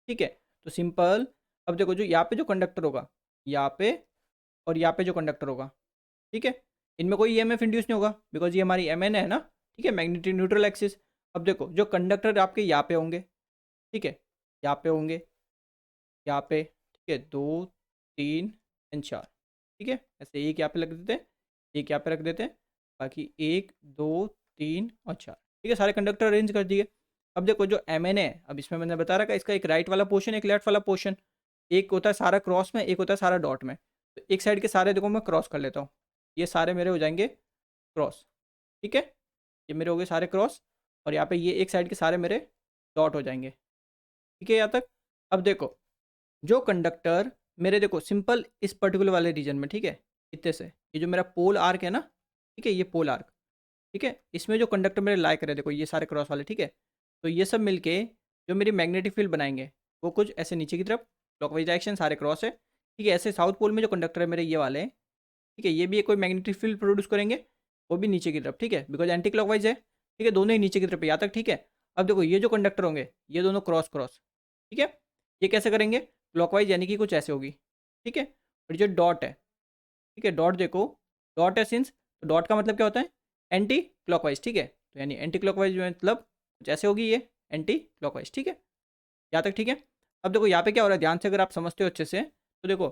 ठीक है। तो सिंपल अब देखो जो यहाँ पे जो कंडक्टर होगा, यहाँ पे और यहाँ पे जो कंडक्टर होगा, ठीक है, इनमें कोई ईएमएफ इंड्यूस नहीं होगा बिकॉज ये हमारी एम एन है ना, ठीक है, मैग्नेटिक न्यूट्रल एक्सिस। अब देखो जो कंडक्टर आपके यहाँ पे होंगे, ठीक है, यहाँ पे होंगे, यहाँ पे, ठीक है, 2 3 एंड 4, ठीक है, ऐसे एक यहाँ पे रख देते हैं, एक यहाँ पे रख देते हैं, बाकी 1 2 3 और 4, ठीक है, सारे कंडक्टर अरेंज कर दिए। अब देखो जो एम एन है, अब इसमें मैंने बता रखा है इसका एक राइट वाला पोर्शन एक लेफ्ट वाला पोर्शन, एक होता है सारा क्रॉस में, एक होता है सारा डॉट में। तो एक साइड के सारे देखो मैं क्रॉस कर लेता हूँ, ये सारे मेरे हो जाएंगे क्रॉस, ठीक है, ये मेरे हो गए सारे क्रॉस, और यहाँ पे ये एक साइड के सारे मेरे डॉट हो जाएंगे, ठीक है यहाँ तक। अब देखो जो कंडक्टर मेरे देखो सिंपल इस पर्टिकुलर वाले रीजन में, ठीक है, इतने से ये जो मेरा पोल आर्क है ना, ठीक है, ये पोल आर्क, ठीक है, इसमें जो कंडक्टर मेरे लाई करे देखो ये सारे क्रॉस वाले, ठीक है, तो ये सब मिलके जो मेरी मैग्नेटिक फील्ड बनाएंगे वो कुछ ऐसे नीचे की तरफ क्लॉकवाइज डायरेक्शन सारे क्रॉस है, ठीक है, ऐसे साउथ पोल में जो कंडक्टर है मेरे ये वाले हैं, ठीक है, ये भी एक कोई मैग्नेटिक फील्ड प्रोड्यूस करेंगे, वो भी नीचे की तरफ, ठीक है, बिकॉज एंटी क्लॉकवाइज है, ठीक है, दोनों ही नीचे की तरफ यहाँ तक, ठीक है। अब देखो ये जो कंडक्टर होंगे ये दोनों क्रॉस क्रॉस, ठीक है, ये कैसे करेंगे क्लॉकवाइज, यानी कि कुछ ऐसे होगी, ठीक है, और जो डॉट है, ठीक है, डॉट देखो, डॉट है सिंस, तो डॉट का मतलब क्या होता है एंटी क्लॉकवाइज, ठीक है, तो यानी एंटी क्लॉकवाइज मतलब कुछ ऐसे होगी ये एंटी क्लॉकवाइज, ठीक है, यहाँ तक ठीक है। अब देखो यहाँ पे क्या हो रहा है ध्यान से अगर आप समझते हो अच्छे से, तो देखो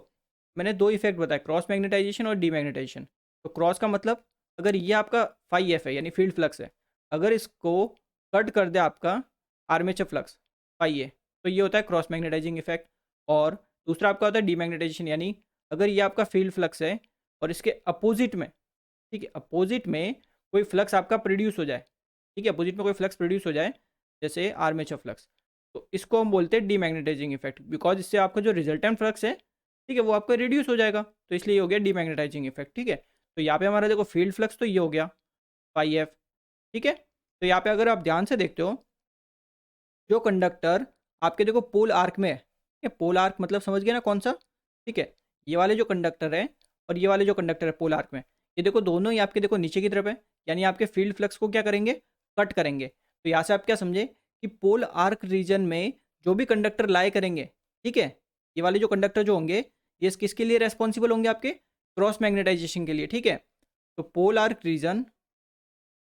मैंने दो इफेक्ट बताए, क्रॉस मैग्नेटाइजेशन और डीमैग्नेटाइजेशन। तो क्रॉस का मतलब अगर ये आपका फाई एफ है यानी फील्ड फ्लक्स है, अगर इसको कट कर दे आपका आर्मेचर फ्लक्स फाई ए, तो ये होता है क्रॉस मैग्नेटाइजिंग इफेक्ट। और दूसरा आपका होता है डीमैग्नेटाइजेशन, यानी अगर ये आपका फील्ड फ्लक्स है और इसके अपोजिट में, ठीक है, अपोजिट में कोई फ्लक्स आपका प्रोड्यूस हो जाए, ठीक है, अपोजिट में कोई फ्लक्स प्रोड्यूस हो जाए जैसे आर्मेचर फ्लक्स, तो इसको हम बोलते हैं डीमैग्नेटाइजिंग इफेक्ट, बिकॉज इससे आपका जो रिजल्टेंट फ्लक्स है, ठीक है, वो आपका रिड्यूस हो जाएगा, तो इसलिए हो गया डीमैग्नेटाइजिंग इफेक्ट, ठीक है। तो यहाँ पे हमारा देखो फील्ड फ्लक्स तो ये हो गया फाई एफ, ठीक है। तो यहाँ पे अगर आप ध्यान से देखते हो जो कंडक्टर आपके देखो पोल आर्क में है, ठीक है, पोल आर्क मतलब समझ गए ना कौन सा, ठीक है, ये वाले जो कंडक्टर है और ये वाले जो कंडक्टर है पोल आर्क में, ये देखो दोनों ही आपके देखो नीचे की तरफ है, यानी आपके फील्ड फ्लक्स को क्या करेंगे कट करेंगे। तो यहाँ से आप क्या समझे कि पोल आर्क रीजन में जो भी कंडक्टर लाई करेंगे, ठीक है, ये वाले जो कंडक्टर जो होंगे ये किसके लिए रेस्पॉन्सिबल होंगे आपके क्रॉस मैग्नेटाइजेशन के लिए, ठीक है। तो पोल आर्क रीजन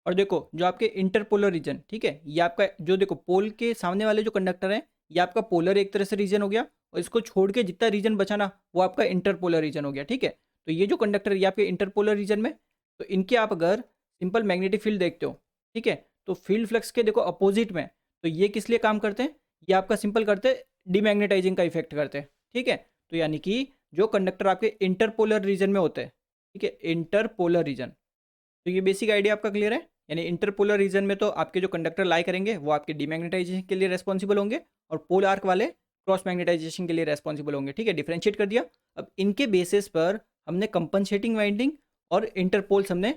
और देखो जो आपके इंटरपोलर रीजन, ठीक है, ये आपका जो देखो पोल के सामने वाले जो कंडक्टर है ये आपका पोलर एक तरह से रीजन हो गया, और इसको छोड़ के जितना रीजन बचा ना वो आपका इंटरपोलर रीजन हो गया, ठीक है। तो ये जो कंडक्टर है ये आपके इंटरपोलर रीजन में, तो इनके आप अगर सिंपल मैग्नेटिक फील्ड देखते हो, ठीक है, तो फील्ड फ्लक्स के देखो अपोजिट में, तो ये किस लिए काम करते हैं, ये आपका सिंपल करते हैं डीमैग्नेटाइजिंग का इफेक्ट करते हैं, ठीक है। तो यानी कि जो कंडक्टर आपके इंटरपोलर रीजन में होते हैं, ठीक है, इंटरपोलर रीजन, तो ये बेसिक आइडिया आपका क्लियर है। यानी इंटरपोलर रीजन में तो आपके जो कंडक्टर लाई करेंगे वो आपके डीमैग्नेटाइजेशन के लिए रेस्पॉन्सिबल होंगे, और पोल आर्क वाले क्रॉस मैग्नेटाइजेशन के लिए रेस्पॉन्सिबल होंगे, ठीक है, डिफ्रेंशिएट कर दिया। अब इनके बेसिस पर हमने कंपनसेटिंग वाइंडिंग और इंटरपोल्स हमने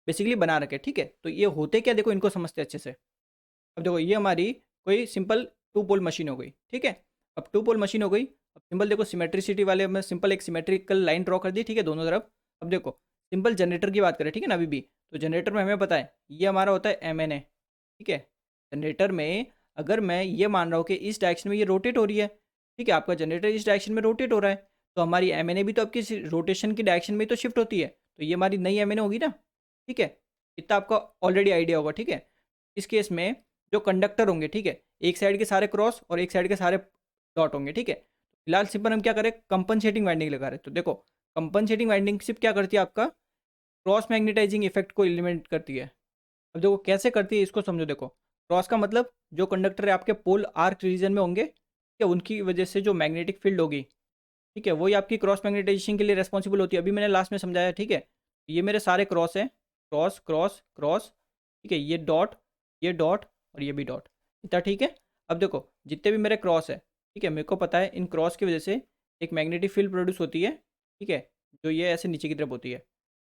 बेसिकली बना रखे, ठीक है। तो ये होते क्या देखो इनको समझते अच्छे से। अब देखो ये हमारी कोई सिंपल टू पोल मशीन हो गई, ठीक है। अब टू पोल मशीन हो गई, अब सिंपल देखो सिमेट्रिसिटी वाले में सिंपल एक सिमेट्रिकल लाइन ड्रॉ कर दी, ठीक है, दोनों तरफ। अब देखो सिंपल जनरेटर की बात करें, ठीक है ना, अभी भी तो जनरेटर में हमें पता है ये हमारा होता है एम एन ए, ठीक है। जनरेटर में अगर मैं ये मान रहा हूँ कि इस डायरेक्शन में ये रोटेट हो रही है, ठीक है, आपका जनरेटर इस डायरेक्शन में रोटेट हो रहा है, तो हमारी एम एन ए भी तो आपकी रोटेशन की डायरेक्शन में तो शिफ्ट होती है, तो ये हमारी नई एम एन ए होगी ना, ठीक है। इतना आपका ऑलरेडी आइडिया होगा, ठीक है। इस केस में जो कंडक्टर होंगे, ठीक है, एक साइड के सारे क्रॉस और एक साइड के सारे डॉट होंगे, ठीक है। फिलहाल सिंपल हम क्या करें कंपनसेटिंग वाइंडिंग लगा रहे हैं, तो देखो कंपनसेटिंग वाइंडिंग सिर्फ क्या करती है आपका क्रॉस मैग्नेटाइजिंग इफेक्ट को एलिमिनेट करती है। अब देखो कैसे करती है इसको समझो, देखो क्रॉस का मतलब जो कंडक्टर है आपके पोल आर्क रीजन में होंगे, ठीक है, उनकी वजह से जो मैग्नेटिक फील्ड होगी, ठीक है, वही आपकी क्रॉस मैग्नेटाइजेशन के लिए रेस्पॉन्सिबल होती है। अभी मैंने लास्ट में समझाया, ठीक है, ये मेरे सारे क्रॉस हैं, क्रॉस क्रॉस क्रॉस, ठीक है, ये डॉट और ये भी डॉट, इतना ठीक है। अब देखो जितने भी मेरे क्रॉस है, ठीक है, मेरे को पता है इन क्रॉस की वजह से एक मैग्नेटिक फील्ड प्रोड्यूस होती है, ठीक है, जो ये ऐसे नीचे की तरफ होती है,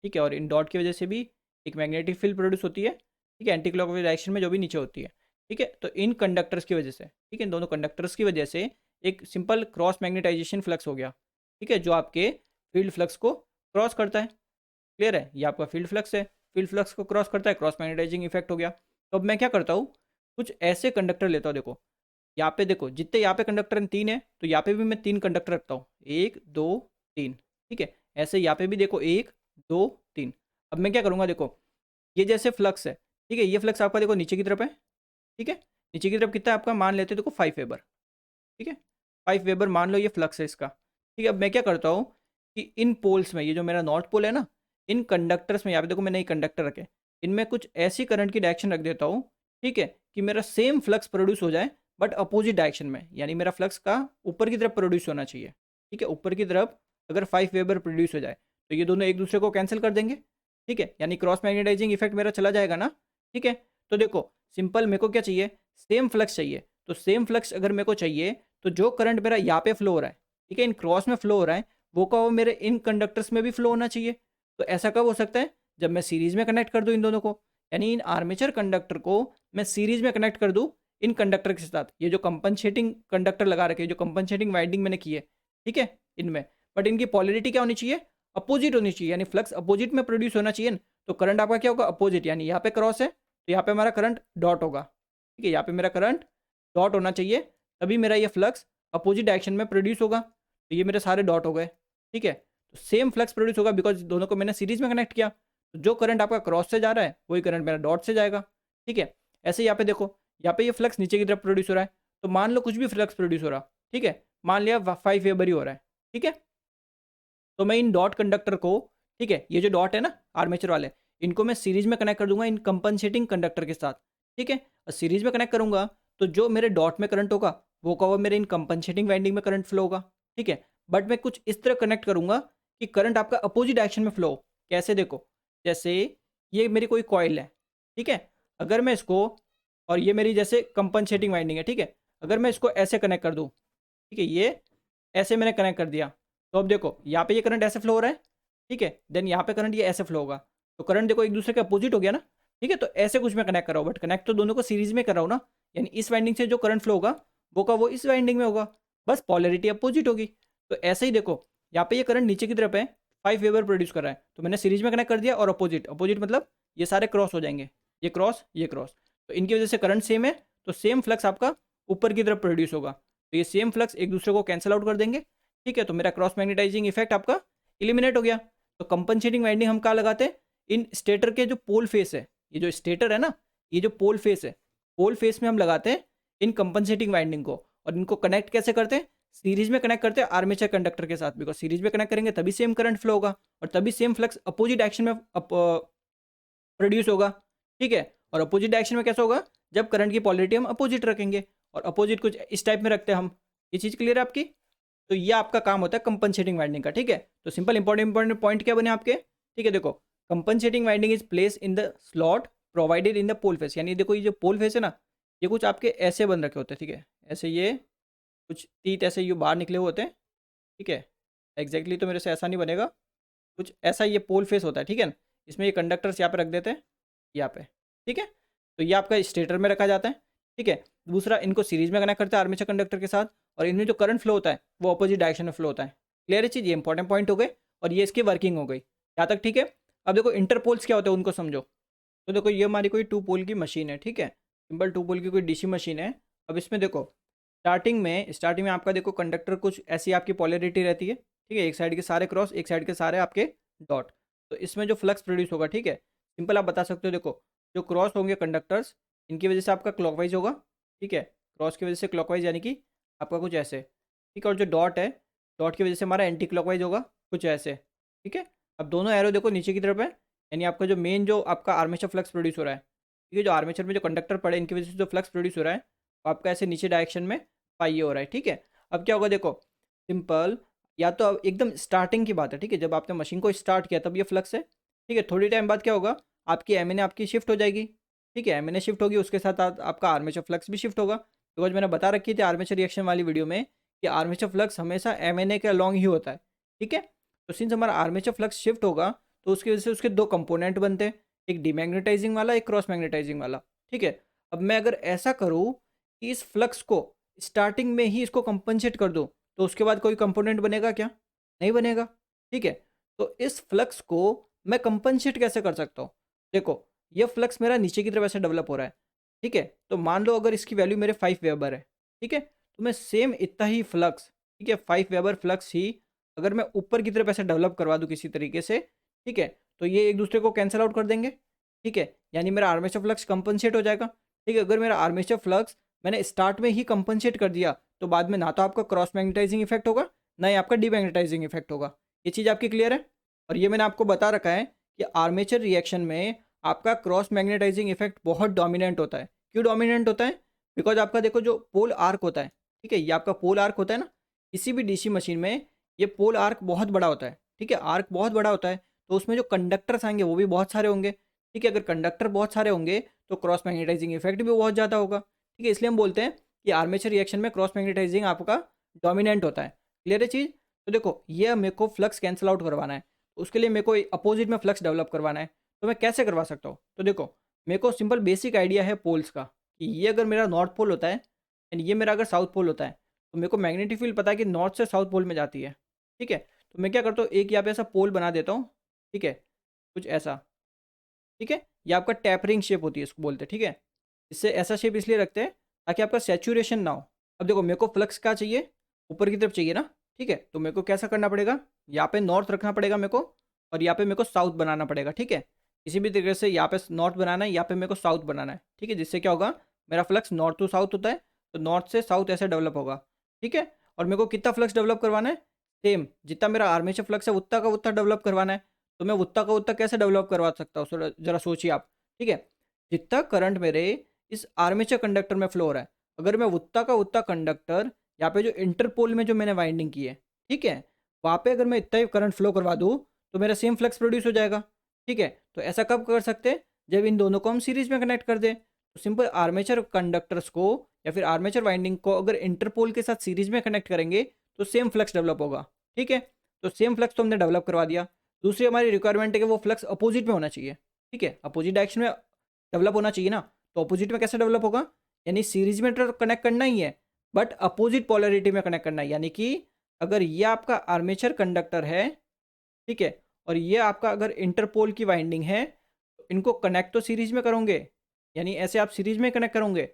ठीक है, और इन डॉट की वजह से भी एक मैग्नेटिक फील्ड प्रोड्यूस होती है, ठीक है, एंटी क्लॉकवाइज डायरेक्शन में जो भी नीचे होती है, ठीक है। तो इन कंडक्टर्स की वजह से, ठीक है, इन दोनों कंडक्टर्स की वजह से एक सिंपल क्रॉस मैग्नेटाइजेशन फ्लक्स हो गया, ठीक है, जो आपके फील्ड फ्लक्स को क्रॉस करता है। क्लियर है, ये आपका फील्ड फ्लक्स है, फील्ड फ्लक्स को क्रॉस करता है, क्रॉस मैग्नेटाइजिंग इफेक्ट हो गया। तो अब मैं क्या करता हूँ कुछ ऐसे कंडक्टर लेता हूँ, देखो यहाँ पे देखो जितने यहाँ पे कंडक्टर 3 है तो यहाँ पे भी मैं 3 कंडक्टर रखता हूँ, 1 2 3, ठीक है। ऐसे यहाँ पे भी देखो 1 2 3। अब मैं क्या करूँगा, देखो ये जैसे फ्लक्स है, ठीक है, ये फ्लक्स आपका देखो नीचे की तरफ है, ठीक है। नीचे की तरफ कितना है आपका, मान लेते हैं देखो 5 वेबर, ठीक है। 5 वेबर मान लो ये फ्लक्स है इसका, ठीक है। अब मैं क्या करता हूँ कि इन पोल्स में, ये जो मेरा नॉर्थ पोल है ना, इन कंडक्टर्स में यहाँ पे देखो मैंने ये कंडक्टर रखे, इनमें कुछ ऐसी करंट की डायरेक्शन रख देता हूँ, ठीक है, कि मेरा सेम फ्लक्स प्रोड्यूस हो जाए बट अपोजिट डायरेक्शन में, यानी मेरा फ्लक्स का ऊपर की तरफ प्रोड्यूस होना चाहिए, ठीक है। ऊपर की तरफ अगर 5 वेबर प्रोड्यूस हो जाए तो ये दोनों एक दूसरे को कैंसिल कर देंगे, ठीक है, यानी क्रॉस मैग्नेटाइजिंग इफेक्ट मेरा चला जाएगा ना, ठीक है। तो देखो सिंपल मेरे को क्या चाहिए, सेम फ्लक्स चाहिए। तो सेम फ्लक्स अगर मेरे को चाहिए तो जो करंट मेरा यहाँ पे फ्लो हो रहा है, ठीक है, इन क्रॉस में फ्लो हो रहा है, वो का वो मेरे इन कंडक्टर्स में भी फ्लो होना चाहिए। तो ऐसा कब हो सकता है, जब मैं सीरीज में कनेक्ट कर दूं इन दोनों को, यानी इन आर्मेचर कंडक्टर को मैं सीरीज में कनेक्ट कर दूं इन कंडक्टर के साथ। ये जो कंपनसेटिंग कंडक्टर लगा रखे, जो कंपनसेटिंग वाइंडिंग मैंने की है, ठीक है, इनमें, बट इनकी पॉलरिटी क्या होनी चाहिए, अपोजिट होनी चाहिए, यानी फ्लक्स अपोजिट में प्रोड्यूस होना चाहिए ना। तो करंट आपका क्या होगा, अपोजिट, यानी यहाँ पे क्रॉस है तो यहाँ पे हमारा करंट डॉट होगा, ठीक है, यहाँ पे मेरा करंट डॉट होना चाहिए, तभी मेरा ये फ्लक्स अपोजिट डायरेक्शन में प्रोड्यूस होगा। तो ये मेरे सारे डॉट हो गए, ठीक है। तो सेम फ्लक्स प्रोड्यूस होगा बिकॉज दोनों को मैंने सीरीज में कनेक्ट किया। तो जो करंट आपका क्रॉस से जा रहा है वही करंट मेरा डॉट से जाएगा, ठीक है। ऐसे यहाँ पे देखो, यहाँ पे ये फ्लक्स नीचे की तरफ प्रोड्यूस हो रहा है, तो मान लो कुछ भी फ्लक्स प्रोड्यूस हो रहा, ठीक है, मान लिया 5 वेबर ही हो रहा है, ठीक है। तो मैं इन डॉट कंडक्टर को, ठीक है, ये जो डॉट है ना आर्मेचर वाले, इनको मैं सीरीज में कनेक्ट कर दूंगा इन कंपनसेटिंग कंडक्टर के साथ, ठीक है। और सीरीज में कनेक्ट करूंगा तो जो मेरे डॉट में करंट होगा वो का वो मेरे इन कंपनसेटिंग वाइंडिंग में करंट फ्लो होगा, ठीक है। बट मैं कुछ इस तरह कनेक्ट करूंगा कि करंट आपका अपोजिट डायरेक्शन में फ्लो हो। कैसे, देखो जैसे ये मेरी कोई कॉइल है, ठीक है, अगर मैं इसको, और ये मेरी जैसे कंपनसेटिंग वाइंडिंग है, ठीक है, अगर मैं इसको ऐसे कनेक्ट कर दूँ, ठीक है, ये ऐसे मैंने कनेक्ट कर दिया, तो अब देखो यहाँ पे ये करंट ऐसे फ्लो हो रहा है, ठीक है, देन यहाँ पे करंट ये ऐसे फ्लो होगा, तो करंट देखो एक दूसरे के अपोजिट हो गया ना, ठीक है। तो ऐसे कुछ मैं कनेक्ट कर रहा हूँ, बट कनेक्ट तो दोनों को सीरीज में कर रहा हूँ ना, यानी इस वाइंडिंग से जो करंट फ्लो होगा वो का वो इस वाइंडिंग में होगा, बस पॉलरिटी अपोजिट होगी। तो ऐसे ही देखो यहाँ पे ये करंट नीचे की तरफ है, 5 वेबर प्रोड्यूस कर रहा है, तो मैंने सीरीज में कनेक्ट कर दिया, और अपोजिट, अपोजिट मतलब ये सारे क्रॉस हो जाएंगे, ये क्रॉस ये क्रॉस, तो इनकी वजह से करंट सेम है, तो सेम फ्लक्स आपका ऊपर की तरफ प्रोड्यूस होगा, तो ये सेम फ्लक्स एक दूसरे को कैंसिल आउट कर देंगे, ठीक है। तो मेरा क्रॉस मैग्नेटाइजिंग इफेक्ट आपका इलिमिनेट हो गया। तो कंपनसेटिंग वाइंडिंग हम कहाँ लगाते हैं, इन स्टेटर के जो पोल फेस है, ये जो स्टेटर है ना, ये जो पोल फेस है, पोल फेस में हम लगाते हैं इन कंपनसेटिंग वाइंडिंग को, और इनको कनेक्ट कैसे करते हैं, सीरीज में कनेक्ट करते हैं आर्मेचर कंडक्टर के साथ, बिकॉज सीरीज में कनेक्ट करेंगे तभी सेम करंट फ्लो होगा, और तभी सेम फ्लक्स अपोजिट एक्शन में प्रोड्यूस होगा, ठीक है। और अपोजिट डायरेक्शन में कैसा होगा, जब करंट की पॉलरिटी हम अपोजिट रखेंगे, और अपोजिट कुछ इस टाइप में रखते हैं हम। ये चीज़ क्लियर है आपकी। तो ये आपका काम होता है कंपनसेटिंग वाइंडिंग का, ठीक है। तो सिंपल इंपॉर्टेंट पॉइंट क्या बने आपके, ठीक है। देखो compensating winding is place in the slot provided in the pole face, यानी देखो ये जो पोल फेस है ना, ये कुछ आपके ऐसे बन रखे होते हैं, ठीक है, ऐसे ये कुछ तीत ऐसे ये बाहर निकले हुए होते हैं, ठीक है। एग्जैक्टली तो मेरे से ऐसा नहीं बनेगा, कुछ ऐसा ये पोल फेस होता है, ठीक है ना। इसमें ये कंडक्टर्स यहाँ पे रख देते हैं, यहाँ पे, ठीक है। तो ये आपका स्टेटर में रखा जाता है, ठीक है। दूसरा, इनको सीरीज में कनेक्ट करते हैं आर्मेचर कंडक्टर के साथ, और इनमें जो करंट फ्लो होता है वो अपोजिट डायरेक्शन में फ्लो होता है। क्लियर है चीज़, ये इंपॉर्टेंट पॉइंट हो गए, और ये इसकी वर्किंग हो गई यहाँ तक, ठीक है। अब देखो इंटरपोल्स क्या होते हैं उनको समझो। तो देखो ये हमारी कोई 2 पोल की मशीन है, ठीक है, सिंपल 2 पोल की कोई डीसी मशीन है। अब इसमें देखो स्टार्टिंग में आपका देखो कंडक्टर कुछ ऐसी आपकी पॉलरिटी रहती है, ठीक है, एक साइड के सारे क्रॉस, एक साइड के सारे आपके डॉट। तो इसमें जो फ्लक्स प्रोड्यूस होगा, ठीक है, सिंपल आप बता सकते हो, देखो जो क्रॉस होंगे कंडक्टर्स, इनकी वजह से आपका क्लॉकवाइज होगा, ठीक है, क्रॉस की वजह से क्लॉकवाइज, यानी कि आपका कुछ ऐसे, ठीक है। और जो डॉट है, डॉट की वजह से हमारा एंटी क्लॉकवाइज होगा, कुछ ऐसे, ठीक है। अब दोनों एरो देखो नीचे की तरफ है, यानी आपका जो मेन जो आपका आर्मेचर फ्लक्स प्रोड्यूस हो रहा है, ठीक है, जो आर्मेचर में जो कंडक्टर पड़े इनकी वजह से जो फ्लक्स प्रोड्यूस हो रहा है वो आपका ऐसे नीचे डायरेक्शन में पाइए हो रहा है, ठीक है। अब क्या होगा, देखो सिंपल, या तो अब एकदम स्टार्टिंग की बात है, ठीक है, जब आपने मशीन को स्टार्ट किया तब ये फ्लक्स है, ठीक है। थोड़ी टाइम बाद क्या होगा, आपकी एम आपकी शिफ्ट हो जाएगी, ठीक है, एम शिफ्ट होगी, उसके साथ आपका आर्मेचर फ्लक्स भी शिफ्ट होगा, बिकॉज मैंने बता रखी थी आर्मेचर रिएक्शन वाली वीडियो में कि आर्मेचर फ्लक्स हमेशा एम के अलॉन्ग ही होता है, ठीक है। तो सिंस हमारा आर्मेचर फ्लक्स शिफ्ट होगा तो उसकी वजह से उसके 2 कंपोनेंट बनते हैं, एक डीमैग्नेटाइजिंग वाला, एक क्रॉस मैग्नेटाइजिंग वाला, ठीक है। अब मैं अगर ऐसा करूँ कि इस फ्लक्स को स्टार्टिंग में ही इसको कंपनसेट कर दूँ, तो उसके बाद कोई कंपोनेंट बनेगा क्या, नहीं बनेगा, ठीक है। तो इस फ्लक्स को मैं कंपनसेट कैसे कर सकता हूँ, देखो ये फ्लक्स मेरा नीचे की तरफ ऐसे डेवलप हो रहा है, ठीक है। तो मान लो अगर इसकी वैल्यू मेरे 5 वेबर है, ठीक है। तो मैं सेम इतना ही फ्लक्स, ठीक है, 5 वेबर फ्लक्स ही अगर मैं ऊपर की तरफ ऐसे डेवलप करवा दूँ किसी तरीके से, ठीक है, तो ये एक दूसरे को कैंसिल आउट कर देंगे, ठीक है, यानी मेरा आर्मेचर फ्लक्स कंपनसेट हो जाएगा। ठीक है, अगर मेरा आर्मेचर फ्लक्स मैंने स्टार्ट में ही कंपनसेट कर दिया तो बाद में ना तो आपका क्रॉस मैग्नेटाइजिंग इफेक्ट होगा, ना ही आपका डीमैग्नेटाइजिंग इफेक्ट होगा। ये चीज़ आपकी क्लियर है? और ये मैंने आपको बता रखा है कि आर्मेचर रिएक्शन में आपका क्रॉस मैग्नेटाइजिंग इफेक्ट बहुत डोमिनेंट होता है। क्यों डोमिनेंट होता है? बिकॉज आपका देखो जो पोल आर्क होता है, ठीक है, ये आपका पोल आर्क होता है ना, किसी भी डीसी मशीन में ये पोल आर्क बहुत बड़ा होता है, ठीक है, आर्क बहुत बड़ा होता है, तो उसमें जो कंडक्टर्स आएंगे वो भी बहुत सारे होंगे, ठीक है, अगर कंडक्टर बहुत सारे होंगे तो क्रॉस मैग्नेटाइजिंग इफेक्ट भी बहुत ज़्यादा होगा, ठीक है, इसलिए हम बोलते हैं कि आर्मेचर रिएक्शन में क्रॉस मैग्नेटाइजिंग आपका डोमिनेंट होता है। क्लियर है चीज़? तो देखो ये मेरे को फ्लक्स कैंसिल आउट करवाना है, तो उसके लिए मेरे को अपोजिट में फ्लक्स डेवलप करवाना है, तो मैं कैसे करवा सकता हूँ? तो देखो मेरे को सिंपल बेसिक आइडिया है पोल्स का, कि ये अगर मेरा नॉर्थ पोल होता है एंड ये मेरा अगर साउथ पोल होता है, तो मेरे को मैग्नेटिक फील्ड पता है कि नॉर्थ से साउथ पोल में जाती है, ठीक है, तो मैं क्या करता हूँ, एक यहाँ पे ऐसा पोल बना देता हूँ, ठीक है, कुछ ऐसा, ठीक है, ये आपका टैपरिंग शेप होती है इसको बोलते हैं, ठीक है, इससे ऐसा शेप इसलिए रखते हैं ताकि आपका सेचुरेशन ना हो। अब देखो मेरे को फ्लक्स क्या चाहिए, ऊपर की तरफ चाहिए ना, ठीक है, तो मेरे को कैसा करना पड़ेगा, यहाँ पे नॉर्थ रखना पड़ेगा मेरे को, और यहाँ पे मेरे को साउथ बनाना पड़ेगा, ठीक है, किसी भी तरीके से यहाँ पे नॉर्थ बनाना है, यहाँ पे मेरे को साउथ बनाना है, ठीक है, जिससे क्या होगा, मेरा फ्लक्स नॉर्थ टू साउथ होता है, तो नॉर्थ से साउथ ऐसे डेवलप होगा, ठीक है, और मेरे को कितना फ्लक्स डेवलप करवाना है, सेम जितना मेरा आर्मेचर फ्लक्स है उतना का उतना डेवलप करवाना है। तो मैं उतना का उतना कैसे डेवलप करवा सकता हूँ, जरा सोचिए आप, ठीक है, जितना करंट मेरे इस आर्मेचर कंडक्टर में फ्लो हो रहा है, अगर मैं उतना का उतना कंडक्टर यहाँ पे जो इंटरपोल में जो मैंने वाइंडिंग की है, ठीक है, वहाँ पे अगर मैं इतना ही करंट फ्लो करवा दूँ तो मेरा सेम फ्लक्स प्रोड्यूस हो जाएगा, ठीक है, तो ऐसा कब कर सकते हैं, जब इन दोनों को हम सीरीज में कनेक्ट कर दें, तो सिंपल आर्मेचर कंडक्टर्स को या फिर आर्मेचर वाइंडिंग को अगर इंटरपोल के साथ सीरीज में कनेक्ट करेंगे तो सेम फ्लक्स डेवलप होगा, ठीक है, तो सेम फ्लक्स तो हमने डेवलप करवा दिया। दूसरी हमारी रिक्वायरमेंट है कि वो फ्लक्स अपोजिट में होना चाहिए, ठीक है, अपोजिट डायरेक्शन में डेवलप होना चाहिए ना, तो अपोजिट में कैसे डेवलप होगा, यानी सीरीज में तो कनेक्ट करना ही है बट अपोजिट पोलरिटी में कनेक्ट करना है, यानी कि अगर ये आपका आर्मेचर कंडक्टर है, ठीक है, और ये आपका अगर इंटरपोल की वाइंडिंग है, तो इनको कनेक्ट तो सीरीज में करोगे, यानी ऐसे आप सीरीज में कनेक्ट करोगे,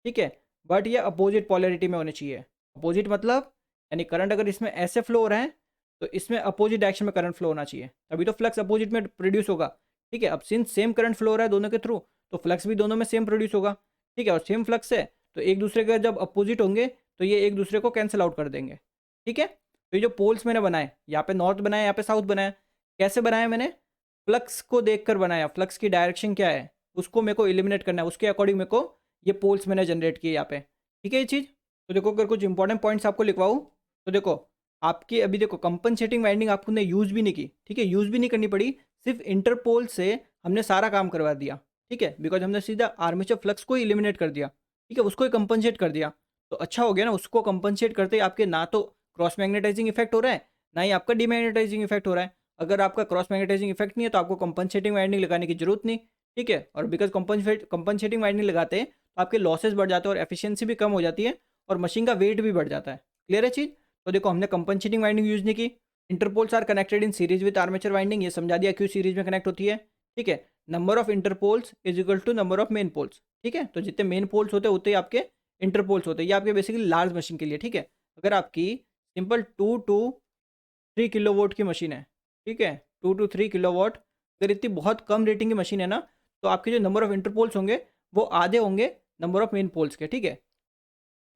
ठीक है, बट ये अपोजिट पोलरिटी में होने चाहिए। अपोजिट मतलब यानी करंट अगर इसमें ऐसे फ्लो हो रहा है तो इसमें अपोजिट डायरेक्शन में करंट फ्लो होना चाहिए, तभी तो फ्लक्स अपोजिट में प्रोड्यूस होगा, ठीक है, अब सिंस सेम करंट फ्लो हो रहा है दोनों के थ्रू, तो फ्लक्स भी दोनों में सेम प्रोड्यूस होगा, ठीक है, और सेम फ्लक्स है तो एक दूसरे के जब अपोजिट होंगे तो ये एक दूसरे को कैंसिल आउट कर देंगे, ठीक है। तो ये जो पोल्स मैंने बनाए, यहाँ पे नॉर्थ बनाया, यहाँ पे साउथ बनाया, कैसे बनाया मैंने, फ्लक्स को देखकर बनाया, फ्लक्स की डायरेक्शन क्या है उसको मेरे को एलिमिनेट करना है, उसके अकॉर्डिंग मेरे को ये पोल्स मैंने जनरेट किए यहाँ पे, ठीक है ये चीज़। तो देखो अगर कुछ इंपॉर्टेंट पॉइंट्स आपको लिखवाऊँ, तो देखो आपकी अभी देखो कंपनसेटिंग वाइंडिंग आपने यूज़ भी नहीं की, ठीक है, यूज़ भी नहीं करनी पड़ी, सिर्फ इंटरपोल से हमने सारा काम करवा दिया, ठीक है, बिकॉज हमने सीधा आर्मेचर फ्लक्स को ही एलिमिनेट कर दिया, ठीक है, उसको ही कंपनसेट कर दिया, तो अच्छा हो गया ना, उसको कंपनसेट करते ही आपके ना तो क्रॉस मैग्नेटाइजिंग इफेक्ट हो रहा है, ना ही आपका डीमैग्नेटाइजिंग इफेक्ट हो रहा है। अगर आपका क्रॉस मैग्नेटाइजिंग इफेक्ट नहीं है तो आपको कंपनसेटिंग वाइंडिंग लगाने की जरूरत नहीं, ठीक है, और बिकॉज कंपनसेटिंग वाइंडिंग लगाते हैं तो आपके लॉसेस बढ़ जाते हैं और एफिशिएंसी भी कम हो जाती है और मशीन का वेट भी बढ़ जाता है। क्लियर है चीज़? तो देखो हमने कंपनसेटिंग वाइंडिंग यूज़ नहीं की, interpoles are connected in series with armature winding, ये समझा दिया क्यों सीरीज में कनेक्ट होती है, ठीक है, number of interpoles is equal to number of main poles, ठीक है, तो जितने मेन पोल्स होते हैं उतने ही आपके इंटरपोल्स होते हैं, ये आपके बेसिकली लार्ज मशीन के लिए, ठीक है, अगर आपकी सिंपल 2 to 3 किलोवाट की मशीन है, ठीक है, 2 to 3 किलोवाट, अगर इतनी बहुत कम रेटिंग की मशीन है ना, तो आपके जो नंबर ऑफ इंटरपोल्स होंगे वो आधे होंगे नंबर ऑफ मेन पोल्स के, ठीक है।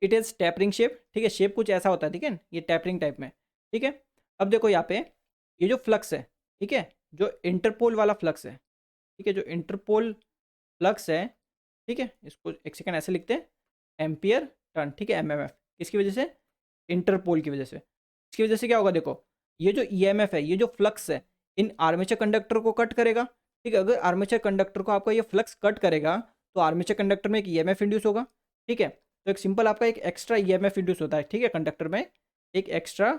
इट इज़ टैपरिंग शेप, ठीक है, शेप कुछ ऐसा होता है, ठीक है, ये टैपरिंग टाइप में, ठीक है। अब देखो यहाँ पे ये जो फ्लक्स है, ठीक है, जो इंटरपोल वाला फ्लक्स है, ठीक है, जो इंटरपोल फ्लक्स है, ठीक है, इसको एक सेकंड ऐसे लिखते हैं, एम्पियर टर्न, ठीक है, एमएमएफ, किसकी वजह से, इंटरपोल की वजह से। इसकी वजह से क्या होगा, देखो ये जो ईएमएफ है, ये जो फ्लक्स है, इन आर्मेचर कंडक्टर को कट करेगा, ठीक है, अगर आर्मेचर कंडक्टर को आपका ये फ्लक्स कट करेगा तो आर्मेचर कंडक्टर में एक ईएमएफ इंड्यूस होगा, ठीक है, तो एक सिंपल आपका एक एक्स्ट्रा ईएमएफ इंड्यूस होता है, ठीक है, कंडक्टर में एक एक्स्ट्रा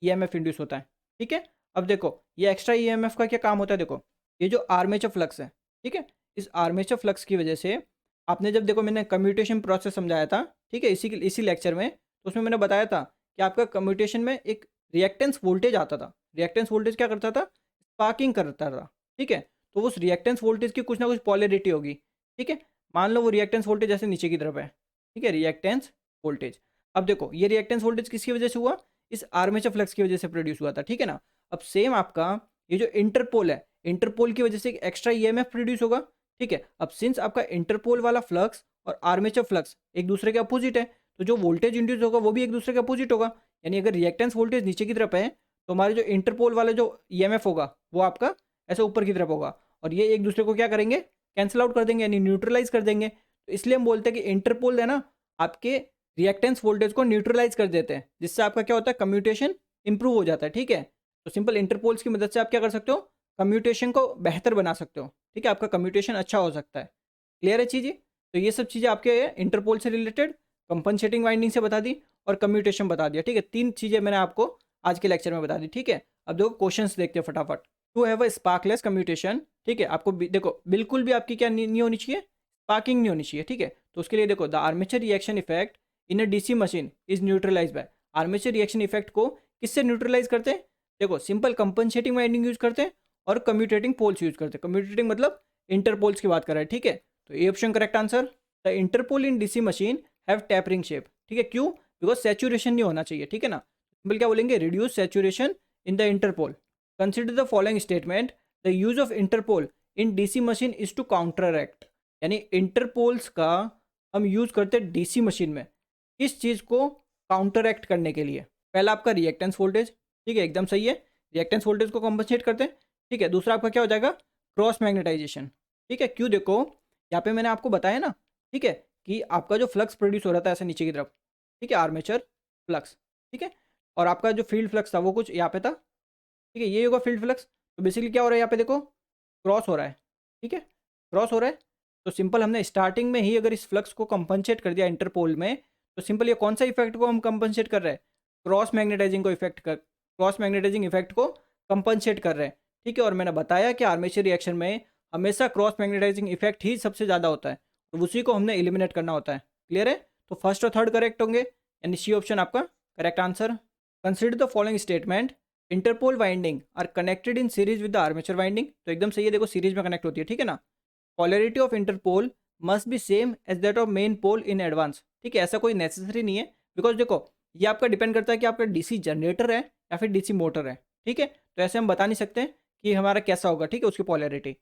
ईएमएफ इंड्यूस होता है, ठीक है। अब देखो ये एक्स्ट्रा ईएमएफ का क्या काम होता है, देखो ये जो आर्मेचर फ्लक्स है, ठीक है, इस आर्मेचर फ्लक्स की वजह से आपने जब देखो मैंने कम्यूटेशन प्रोसेस समझाया था, ठीक है, इसी लेक्चर में, तो उसमें मैंने बताया था कि आपका कम्यूटेशन में एक रिएक्टेंस वोल्टेज आता था, रिएक्टेंस वोल्टेज क्या करता था, स्पार्किंग करता था, ठीक है, तो उस रिएक्टेंस वोल्टेज की कुछ ना कुछ पॉलरिटी होगी, ठीक है, मान लो वो रिएक्टेंस वोल्टेज जैसे नीचे की तरफ है, ठीक है, रिएक्टेंस वोल्टेज, अब देखो ये रिएक्टेंस वोल्टेज किसकी वजह से हुआ, इस आर्मेचर फ्लक्स की वजह से प्रोड्यूस हुआ था, ठीक है ना। अब सेम आपका ये जो इंटरपोल है, इंटरपोल की वजह से एक एक्स्ट्रा ईएमएफ प्रोड्यूस होगा, ठीक है। अब सिंस आपका इंटरपोल वाला फ्लक्स और आर्मेचर फ्लक्स एक दूसरे के अपोजिट है, तो जो वोल्टेज इंड्यूस होगा वो भी एक दूसरे के अपोजिट होगा। यानी अगर रिएक्टेंस वोल्टेज नीचे की तरफ है तो हमारे जो इंटरपोल वाला जो ईएमएफ होगा वो आपका ऐसे ऊपर की तरफ होगा, और ये एक दूसरे को क्या करेंगे, कैंसिल आउट कर देंगे, यानी न्यूट्रलाइज कर देंगे। तो इसलिए हम बोलते हैं कि इंटरपोल है ना आपके रिएक्टेंस वोल्टेज को न्यूट्रलाइज कर देते हैं, जिससे आपका क्या होता है, कम्यूटेशन इंप्रूव हो जाता है, ठीक है। तो सिंपल इंटरपोल्स की मदद से आप क्या कर सकते हो, कम्यूटेशन को बेहतर बना सकते हो, ठीक है, आपका कम्यूटेशन अच्छा हो सकता है। क्लियर है चीज़ें। तो ये सब चीज़ें आपके इंटरपोल से रिलेटेड, कंपनसेटिंग वाइंडिंग से बता दी और कम्यूटेशन बता दिया, ठीक है। 3 चीज़ें मैंने आपको आज के लेक्चर में बता दी, ठीक है। अब देखो क्वेश्चंस देखते हैं फटाफट। टू हैव अ स्पार्कलेस कम्यूटेशन, ठीक है, आपको देखो बिल्कुल भी आपकी क्या नहीं होनी चाहिए, स्पार्किंग नहीं होनी चाहिए, ठीक है। तो उसके लिए देखो the armature reaction effect in a DC machine is neutralize by, armature reaction effect को किससे न्यूट्रलाइज करते हैं, देखो सिंपल कंपनसेटिंग वाइंडिंग यूज करते हैं और कम्यूटेटिंग पोल्स यूज करते हैं। कम्यूटेटिंग मतलब इंटरपोल्स की बात कर रहे हैं, ठीक है। तो ए option correct answer. The Interpol in DC machine have tapering shape, ठीक है, क्यों, बिकॉज सैचुरेशन नहीं होना चाहिए, ठीक है ना। सिंपल क्या बोलेंगे, reduce saturation in the interpole. Consider the following statement, the use of interpole in DC machine is to counteract, यानी इंटरपोल्स का हम यूज करते हैं डीसी मशीन में इस चीज को काउंटरएक्ट करने के लिए। पहला आपका रिएक्टेंस वोल्टेज, ठीक है, एकदम सही है, रिएक्टेंस वोल्टेज को कॉम्पनसेट करते हैं, ठीक है। दूसरा आपका क्या हो जाएगा, क्रॉस मैग्नेटाइजेशन, ठीक है, क्यों, देखो यहाँ पे मैंने आपको बताया ना, ठीक है, कि आपका जो फ्लक्स प्रोड्यूस हो रहा था ऐसे नीचे की तरफ, ठीक है, आर्मेचर फ्लक्स, ठीक है, और आपका जो फील्ड फ्लक्स था वो कुछ यहाँ पे था, ठीक है, ये होगा फील्ड फ्लक्स। तो बेसिकली क्या हो रहा है यहाँ पे, देखो क्रॉस हो रहा है, ठीक है, क्रॉस हो रहा है। तो सिंपल हमने स्टार्टिंग में ही अगर इस फ्लक्स को कंपनसेट कर दिया इंटरपोल में, तो सिंपल ये कौन सा इफेक्ट को हम कंपनसेट कर रहे हैं, क्रॉस मैग्नेटाइजिंग को इफेक्ट कर, क्रॉस मैग्नेटाइजिंग इफेक्ट को कंपनसेट कर रहे हैं, ठीक है। और मैंने बताया कि आर्मेचर रिएक्शन में हमेशा क्रॉस मैग्नेटाइजिंग इफेक्ट ही सबसे ज़्यादा होता है, तो उसी को हमने एलिमिनेट करना होता है। क्लियर है। तो फर्स्ट और थर्ड करेक्ट होंगे, यानी सी ऑप्शन आपका correct answer. Consider the following statement, interpole winding are connected in series with the armature winding, तो एकदम सही है, देखो सीरीज में कनेक्ट होती है, ठीक है ना। Polarity of interpole must be same as that of main pole in advance, ठीक है, ऐसा कोई नेसेसरी नहीं है, बिकॉज देखो ये आपका डिपेंड करता है कि आपका डीसी जनरेटर है या फिर डीसी मोटर है, ठीक है। तो ऐसे हम बता नहीं सकते कि हमारा कैसा होगा, ठीक है, उसकी polarity.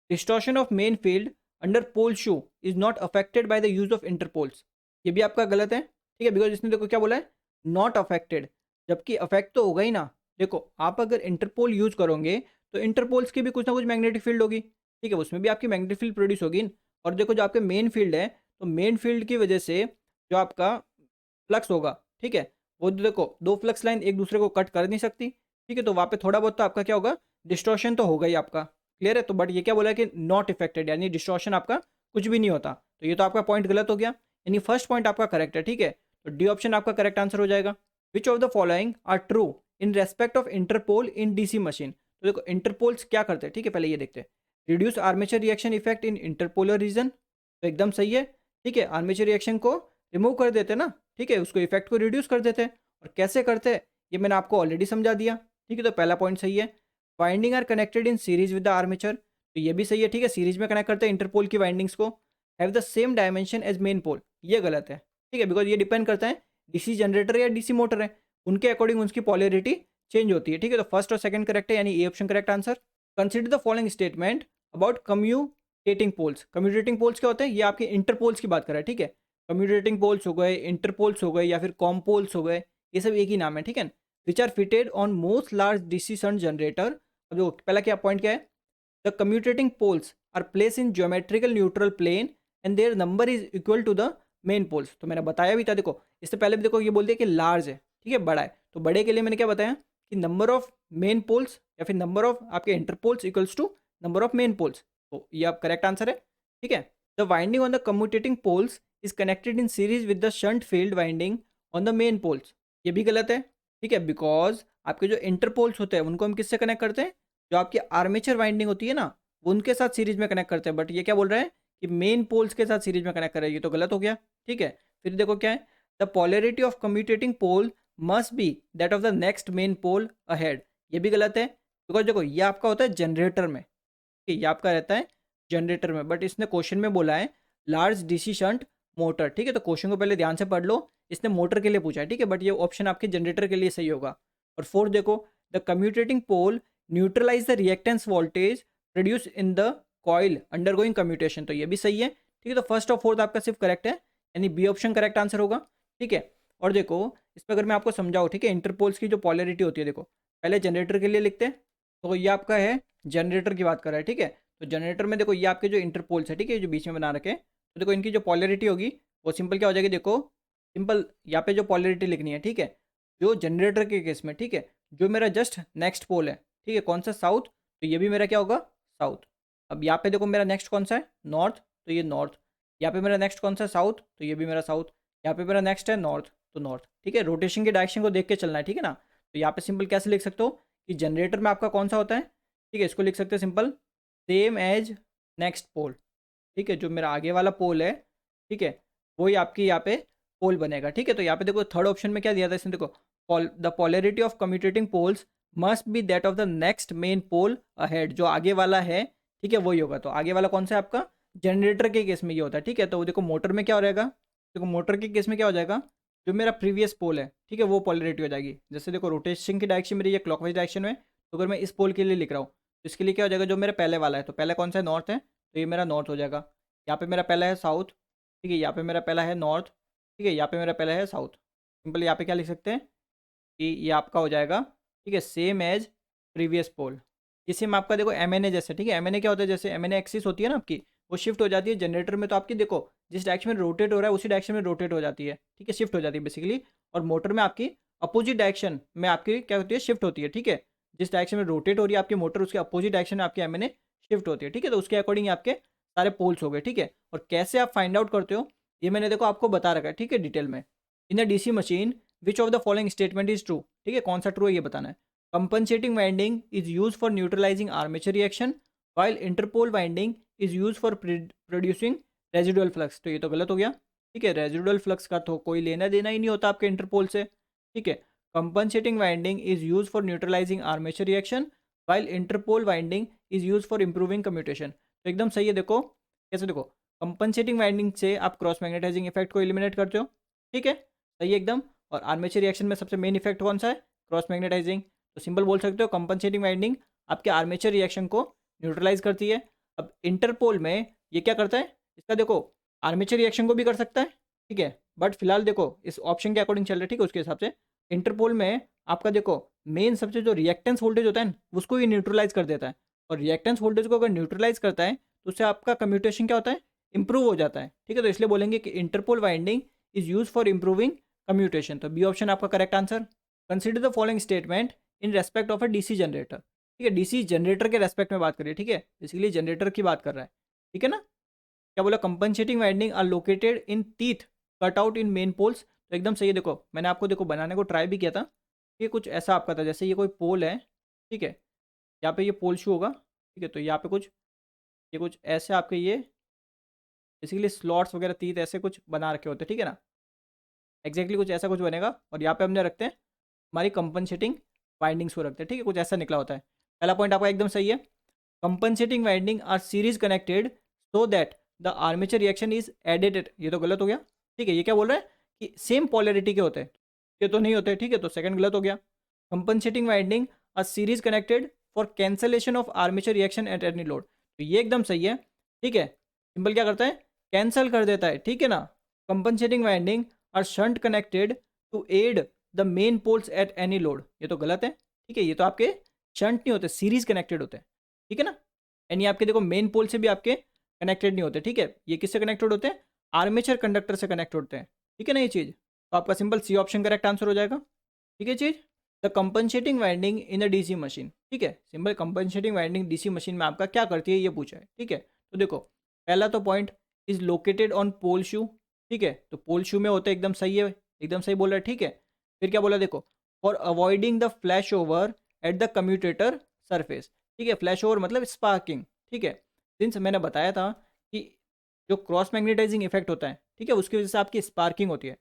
Distortion of main field under pole shoe is not affected by the use of interpoles, ये भी आपका गलत है, ठीक है, बिकॉज इसने देखो क्या बोला है, नॉट अफेक्टेड, जबकि अफेक्ट तो होगा ही ना। देखो आप अगर इंटरपोल यूज करोगे तो इंटरपोल्स की भी कुछ ना कुछ मैग्नेटिक फील्ड होगी, ठीक है, उसमें भी आपकी मैग्नेटिक फील्ड प्रोड्यूस होगी। और देखो जो आपके मेन फील्ड है, तो मेन फील्ड की वजह से जो आपका फ्लक्स होगा, ठीक है, वो देखो दो फ्लक्स लाइन एक दूसरे को कट कर नहीं सकती, ठीक है, तो वहाँ पे थोड़ा बहुत तो आपका क्या होगा, डिस्टॉर्शन तो होगा ही आपका। क्लियर है। तो बट ये क्या बोला है कि नॉट इफेक्टेड, यानी डिस्टॉर्शन आपका कुछ भी नहीं होता, तो ये तो आपका पॉइंट गलत हो गया, यानी फर्स्ट पॉइंट आपका करेक्ट है, ठीक है। तो डी ऑप्शन आपका करेक्ट आंसर हो जाएगा। Which of the following are true in respect of interpole in DC machine, तो देखो इंटरपोल्स क्या करते हैं, ठीक है, पहले ये देखते हैं। Reduce armature reaction effect in interpolar region, तो एकदम सही है, ठीक है, आर्मेचर रिएक्शन को रिमूव कर देते हैं ना, ठीक है, उसको इफेक्ट को रिड्यूस कर देते हैं। और कैसे करते हैं ये मैंने आपको ऑलरेडी समझा दिया, ठीक है, तो पहला पॉइंट सही है। Winding are connected in series with the armature, तो ये भी सही है, ठीक है, सीरीज में कनेक्ट करते हैं इंटरपोल की वाइंडिंग्स को। Have the same dimension as main pole, ये गलत है, ठीक है, बिकॉज ये डिपेंड करता है डीसी जनरेटर या डीसी मोटर है, उनके अकॉर्डिंग उसकी पॉलरिटी चेंज होती है, ठीक है। तो फर्स्ट और सेकंड करेक्ट है, यानी A option correct answer. Consider the following statement about commutating poles, commutating poles क्या होते हैं, ये आपके इंटरपोल्स की बात कर रहा है, ठीक है। कम्यूटेटिंग पोल्स हो गए, इंटरपोल्स हो गए, या फिर कॉम्पोल्स हो गए, ये सब एक ही नाम है, ठीक है। Which are fitted on most large DC shunt generator. अब जो पहला क्या पॉइंट क्या है, the commutating poles are place in geometrical neutral plane and their number is equal to the main poles, तो मैंने बताया भी था, देखो इससे पहले भी देखो ये बोल दिया कि लार्ज है, ठीक है, बड़ा है, तो बड़े के लिए मैंने क्या बताया कि नंबर ऑफ मेन पोल्स या फिर नंबर ऑफ आपके interpoles equals to number of main poles, तो ये आप करेक्ट आंसर है, ठीक है। The winding on the commutating poles is connected in series with the shunt field winding on the main poles, ये भी गलत है, ठीक है, बिकॉज आपके जो इंटरपोल्स होते हैं उनको हम किससे कनेक्ट करते हैं, जो आपकी आर्मेचर वाइंडिंग होती है ना उनके साथ सीरीज में कनेक्ट करते हैं, बट ये क्या बोल रहे हैं कि मेन पोल्स के साथ सीरीज में कनेक्ट कर रहे हैं, ये तो गलत हो गया, ठीक है। फिर देखो क्या है, the polarity of commutating pole must be that of the next main pole ahead, ये भी गलत है, बिकॉज देखो ये आपका होता है जनरेटर में, ठीक है, ये आपका रहता है जनरेटर में, बट इसने क्वेश्चन में बोला है लार्ज डीसी शंट मोटर, ठीक है, तो क्वेश्चन को पहले ध्यान से पढ़ लो इसने मोटर के लिए पूछा है, ठीक है, बट ये ऑप्शन आपके जनरेटर के लिए सही होगा। और फोर्थ देखो, the commutating pole neutralise the reactance voltage produce in the coil undergoing commutation, तो ये भी सही है, ठीक है। तो फर्स्ट और फोर्थ आपका सिर्फ करेक्ट है, यानी बी ऑप्शन करेक्ट आंसर होगा, ठीक है। और देखो इसमें अगर मैं आपको समझाऊँ, ठीक है, इंटरपोल्स की जो पोलैरिटी होती है, देखो पहले जनरेटर के लिए लिखते हैं, तो ये आपका है जनरेटर की बात कर रहा है, ठीक है। तो जनरेटर में देखो ये आपके जो इंटरपोल्स है, ठीक है, जो बीच में बना रखे हैं, तो देखो इनकी जो पोलैरिटी होगी वो सिंपल क्या हो जाएगी, देखो सिंपल यहाँ पे जो पोलैरिटी लिखनी है, ठीक है, जो जनरेटर के केस में, ठीक है, जो मेरा जस्ट नेक्स्ट पोल है, ठीक है, कौन सा, साउथ, तो ये भी मेरा क्या होगा, साउथ। अब यहाँ पे देखो मेरा नेक्स्ट कौन सा है, नॉर्थ, तो ये नॉर्थ। यहाँ पे मेरा नेक्स्ट कौन सा है, साउथ, तो ये भी मेरा साउथ। यहाँ पे मेरा नेक्स्ट है नॉर्थ, तो नॉर्थ, ठीक है। रोटेशन के डायरेक्शन को देख के चलना है, ठीक है ना। तो यहाँ पे सिंपल कैसे लिख सकते हो कि जनरेटर में आपका कौन सा होता है, ठीक है, इसको लिख सकते हैं simple same as next pole, ठीक है, जो मेरा आगे वाला पोल है, ठीक है, वही आपकी यहाँ पे पोल बनेगा, ठीक है। तो यहाँ पे देखो थर्ड ऑप्शन में क्या दिया था इसने, देखो the polarity of commutating poles must be that of the next main pole ahead, जो आगे वाला है, ठीक है, वही होगा। तो आगे वाला कौन सा है आपका, जनरेटर के केस में ये होता है, ठीक है। तो देखो मोटर में क्या हो रहेगा, देखो मोटर के केस में क्या हो जाएगा, जो मेरा प्रीवियस पोल है, ठीक है, वो पोलैरिटी हो जाएगी। जैसे देखो रोटेशन की डायरेक्शन मेरी ये क्लॉकवाइज डायरेक्शन में, तो अगर मैं इस पोल के लिए लिख रहा हूँ तो इसके लिए क्या हो जाएगा, जो मेरे पहले वाला है, तो पहले कौन सा है, नॉर्थ है, तो ये मेरा नॉर्थ हो जाएगा। यहाँ पे मेरा पहला है साउथ, ठीक है, यहाँ पे मेरा पहला है नॉर्थ, ठीक है, यहाँ पे मेरा पहला है साउथ। सिंपल यहाँ पे क्या लिख सकते हैं कि ये आपका हो जाएगा, ठीक है, सेम एज प्रीवियस पोल। ये सेम आपका देखो एम एन ए जैसे, ठीक है, एम एन ए क्या होता है, जैसे एम एन ए एक्सिस होती है ना आपकी, वो शिफ्ट हो जाती है। जनरेटर में तो आपकी देखो जिस डायरेक्शन में रोटेट हो रहा है उसी डायरेक्शन में रोटेट हो जाती है, ठीक है, शिफ्ट हो जाती है बेसिकली। और मोटर में आपकी अपोजिट डायरेक्शन में आपकी क्या होती है, शिफ्ट होती है, ठीक है। जिस डायरेक्शन में रोटेट हो रही है आपकी मोटर, उसके अपोजिट डायरेक्शन में आपकी एम एन ए शिफ्ट होती है, ठीक है। तो उसके अकॉर्डिंग आपके सारे पोल्स हो गए, ठीक है। और कैसे आप फाइंड आउट करते हो ये मैंने देखो आपको बता रखा है, ठीक है, डिटेल में। In a DC machine which of the following statement is true, ठीक है, कौन सा ट्रू है ये बताना है। Compensating winding is use for neutralising armature reaction, while interpole winding is use for producing residual flux, तो ये तो गलत हो गया, ठीक है। रेजिडुअल फ्लक्स का तो कोई लेना देना ही नहीं होता आपके इंटरपोल से, ठीक है। Compensating winding is use for neutralising armature reaction, while interpole winding is use for improving commutation, तो एकदम सही है। देखो कैसे, देखो कंपनसेटिंग वाइंडिंग से आप क्रॉस मैग्नेटाइजिंग इफेक्ट को एलिमिनेट करते हो, ठीक है, सही है एकदम। और आर्मेचर रिएक्शन में सबसे मेन इफेक्ट कौन सा है, क्रॉस मैग्नेटाइजिंग, तो सिंपल बोल सकते हो कंपनसेटिंग वाइंडिंग आपके आर्मेचर रिएक्शन को न्यूट्रलाइज करती है। अब इंटरपोल में ये क्या करता है, इसका देखो आर्मेचर रिएक्शन को भी कर सकता है, ठीक है, बट फिलहाल देखो इस ऑप्शन के अकॉर्डिंग चल रहा है, ठीक है, उसके हिसाब से इंटरपोल में आपका देखो मेन सबसे जो रिएक्टेंस वोल्टेज होता है ना उसको ये न्यूट्रलाइज कर देता है। और रिएक्टेंस वोल्टेज को अगर न्यूट्रलाइज करता है तो उससे आपका कम्यूटेशन क्या होता है, इंप्रूव हो जाता है, ठीक है। तो इसलिए बोलेंगे कि interpole winding is use for improving commutation, तो बी ऑप्शन आपका correct answer. Consider the following statement in respect of a DC generator, ठीक है, डीसी जनरेटर के रेस्पेक्ट में बात करिए, ठीक है, इसीलिए जनरेटर की बात कर रहा है, ठीक है ना। क्या बोला, compensating winding are located in teeth cut out in main poles, तो एकदम सही है। देखो मैंने आपको देखो बनाने को ट्राई भी किया था, ये कुछ ऐसा आपका था, जैसे ये कोई पोल है, ठीक है, यहाँ पे ये पोल शू होगा, ठीक है, तो यहाँ पे कुछ ये कुछ ऐसे आपके ये बेसिकली स्लॉट्स वगैरह तीत ऐसे कुछ बना रखे होते हैं, ठीक है ना, एक्जैक्टली कुछ ऐसा कुछ बनेगा। और यहाँ पे हमने रखते हैं हमारी कंपनसेटिंग वाइंडिंग्स को रखते हैं, ठीक है, कुछ ऐसा निकला होता है। पहला पॉइंट आपका एकदम सही है, compensating winding are series connected so that the armature reaction is aided, ये तो गलत हो गया, ठीक है। ये क्या बोल रहा है कि सेम पॉलरिटी के होते हैं, ये तो नहीं होते, ठीक है, तो सेकंड गलत हो गया। Compensating winding are series connected for cancellation of armature reaction at any load, तो ये एकदम सही है, ठीक है। सिंपल क्या करता है, कैंसल कर देता है, ठीक है ना। Compensating winding are shunt connected to aid the main poles at any load, ये तो गलत है, ठीक है, ये तो आपके शंट नहीं होते, सीरीज कनेक्टेड होते हैं, ठीक है ना। यानी आपके देखो मेन पोल से भी आपके कनेक्टेड नहीं होते, ठीक है, ये किससे कनेक्टेड होते हैं, आर्मेचर कंडक्टर से कनेक्ट होते हैं, ठीक है ना ये चीज़। तो आपका simple C option correct answer हो जाएगा, ठीक है चीज़। The compensating winding in a DC machine, ठीक है, simple compensating winding DC machine में आपका क्या करती है ये पूछा है, ठीक है। तो देखो पहला तो पॉइंट इज लोकेटेड ऑन पोल शू, ठीक है, तो पोल शू में होते एकदम सही है, एकदम सही बोल रहा है, ठीक है। फिर क्या बोला, देखो for avoiding the flash over eight the commutator surface, ठीक है, फ्लैश ओवर मतलब स्पार्किंग, ठीक है। सिंस मैंने बताया था कि जो क्रॉस मैग्नेटाइजिंग इफेक्ट होता है, ठीक है, उसकी वजह से आपकी स्पार्किंग होती है,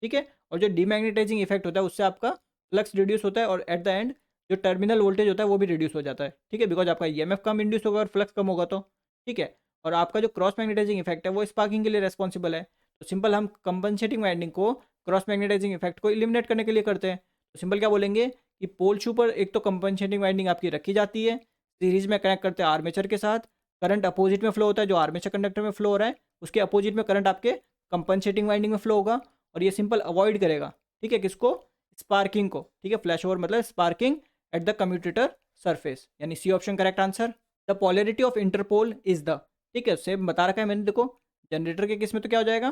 ठीक है। और जो डीमैग्नेटाइजिंग इफेक्ट होता है उससे आपका फ्लक्स रिड्यूस होता है, और एट द एंड जो टर्मिनल वोल्टेज होता है वो भी रिड्यूस हो जाता है, ठीक है, बिकॉज आपका ईएमएफ कम इंड्यूस होगा और फ्लक्स कम होगा, तो ठीक है। और आपका जो क्रॉस मैग्नेटाइजिंग इफेक्ट है वो स्पार्किंग के लिए रेस्पॉन्सिबल है। तो सिंपल हम कंपनसेटिंग वाइंडिंग को क्रॉस मैग्नेटाइजिंग इफेक्ट को एलिमिनेट करने के लिए करते हैं। तो सिंपल क्या बोलेंगे कि पोल शू पर एक तो कंपनसेटिंग वाइंडिंग आपकी रखी जाती है, सीरीज में कनेक्ट करते हैं आर्मेचर के साथ, करंट अपोजिट में फ्लो होता है, जो आर्मेचर कंडक्टर में फ्लो हो रहा है उसके अपोजिट में करंट आपके कंपनसेटिंग वाइंडिंग में फ्लो होगा, और ये सिंपल अवॉइड करेगा, ठीक है, किसको, स्पार्किंग को, ठीक है, फ्लैश ओवर मतलब sparking at the commutator surface, यानी C option correct answer. The polarity of interpole is the, ठीक है, सेम बता रखा है मैंने, देखो जनरेटर के केस में तो क्या हो जाएगा,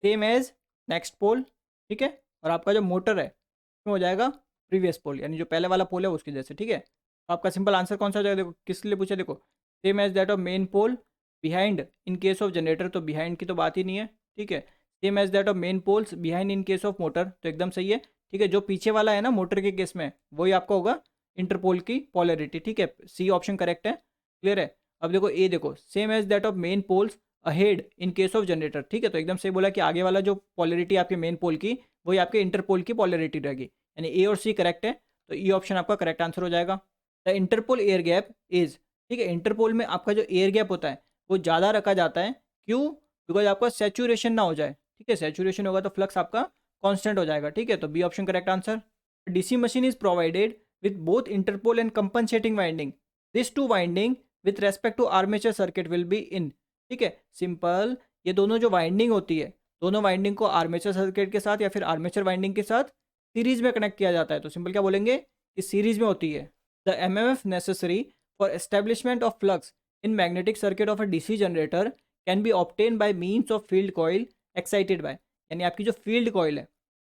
सेम एज नेक्स्ट पोल, ठीक है, और आपका जो मोटर है उसमें हो जाएगा प्रीवियस पोल, यानी जो पहले वाला पोल है उसकी जैसे, ठीक है। तो आपका सिंपल आंसर कौन सा हो जाएगा, देखो किस लिए पूछा, देखो same as that of main pole, behind in case of generator तो बिहाइंड की तो बात ही नहीं है, ठीक है, same as that of main poles behind in case of motor, तो एकदम सही है, ठीक है, जो पीछे वाला है ना मोटर के केस में वही आपका होगा इंटरपोल की पोलैरिटी, ठीक है, सी ऑप्शन करेक्ट है, क्लियर है। अब देखो ए, देखो same as that of main poles ahead in case of generator, ठीक है, तो एकदम सही बोला कि आगे वाला जो पोलैरिटी आपके मेन पोल की वही आपके इंटरपोल की पोलैरिटी रहेगी, यानी ए और सी करेक्ट है, तो ई ऑप्शन आपका करेक्ट आंसर हो जाएगा। The Interpol air gap is, ठीक है, इंटरपोल में आपका जो एयर गैप होता है वो ज़्यादा रखा जाता है, क्यों, बिकॉज आपका सेचुरेशन ना हो जाए, ठीक है, सेचुरेशन होगा तो फ्लक्स आपका कांस्टेंट हो जाएगा, ठीक है, तो B option correct answer. DC machine is provided with both interpole and compensating winding, this two winding with respect to armature circuit will be in, ठीक है, सिंपल, ये दोनों जो वाइंडिंग होती है दोनों वाइंडिंग को आर्मेचर सर्किट के साथ या फिर आर्मेचर वाइंडिंग के साथ सीरीज में कनेक्ट किया जाता है, तो सिंपल क्या बोलेंगे कि सीरीज में होती है। The MMF necessary for establishment of flux in magnetic circuit of a DC generator can be obtain bye means of field coil excited by, यानी आपकी जो फील्ड कॉइल है,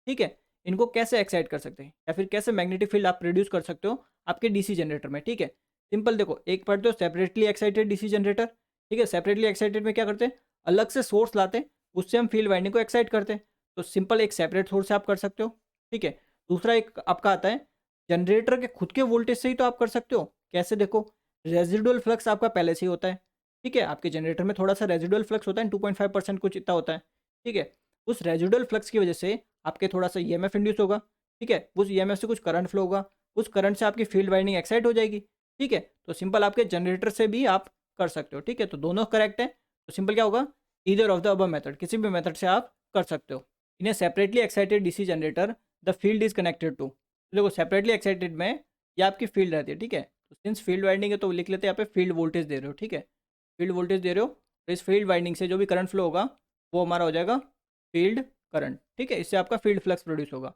ठीक है, इनको कैसे एक्साइट कर सकते हैं या फिर कैसे मैग्नेटिक फील्ड आप प्रोड्यूस कर सकते हो आपके डीसी जनरेटर में, ठीक है। सिंपल देखो, एक पढ़ते हो सेपरेटली एक्साइटेड डीसी जनरेटर, ठीक है, सेपरेटली एक्साइटेड में क्या करते हैं, अलग से सोर्स लाते हैं, उससे हम फील्ड वाइंडिंग को एक्साइट करते हैं, तो सिंपल एक सेपरेट सोर्स से आप कर सकते हो, ठीक है। दूसरा एक आपका आता है जनरेटर के खुद के वोल्टेज से ही तो आप कर सकते हो, कैसे, देखो रेजिडुअल फ्लक्स आपका पहले से ही होता है, ठीक है, आपके जनरेटर में थोड़ा सा रेजिडुअल फ्लक्स होता है, 2.5% कुछ इतना होता है, ठीक है, उस रेजिडुअल फ्लक्स की वजह से आपके थोड़ा सा ईएमएफ इंड्यूस होगा, ठीक है, उस ईएमएफ से कुछ करंट फ्लो होगा, उस करंट से आपकी फील्ड वाइंडिंग एक्साइट हो जाएगी, ठीक है, तो सिंपल आपके जनरेटर से भी आप कर सकते हो, ठीक है, तो दोनों करेक्ट है, तो सिंपल क्या होगा, either of the above method, किसी भी मेथड से आप कर सकते हो। In a separately excited DC generator the field is connected to, देखो सेपरेटली एक्साइटेड में ये आपकी फील्ड रहती है, ठीक है, तो सिंस फील्ड वाइंडिंग है तो लिख लेते हैं यहाँ पे फील्ड वोल्टेज दे रहे हो, ठीक है, फील्ड वोल्टेज दे रहे हो, तो इस फील्ड वाइंडिंग से जो भी करंट फ्लो होगा वो हमारा हो जाएगा फील्ड करंट, ठीक है, इससे आपका फील्ड फ्लक्स प्रोड्यूस होगा,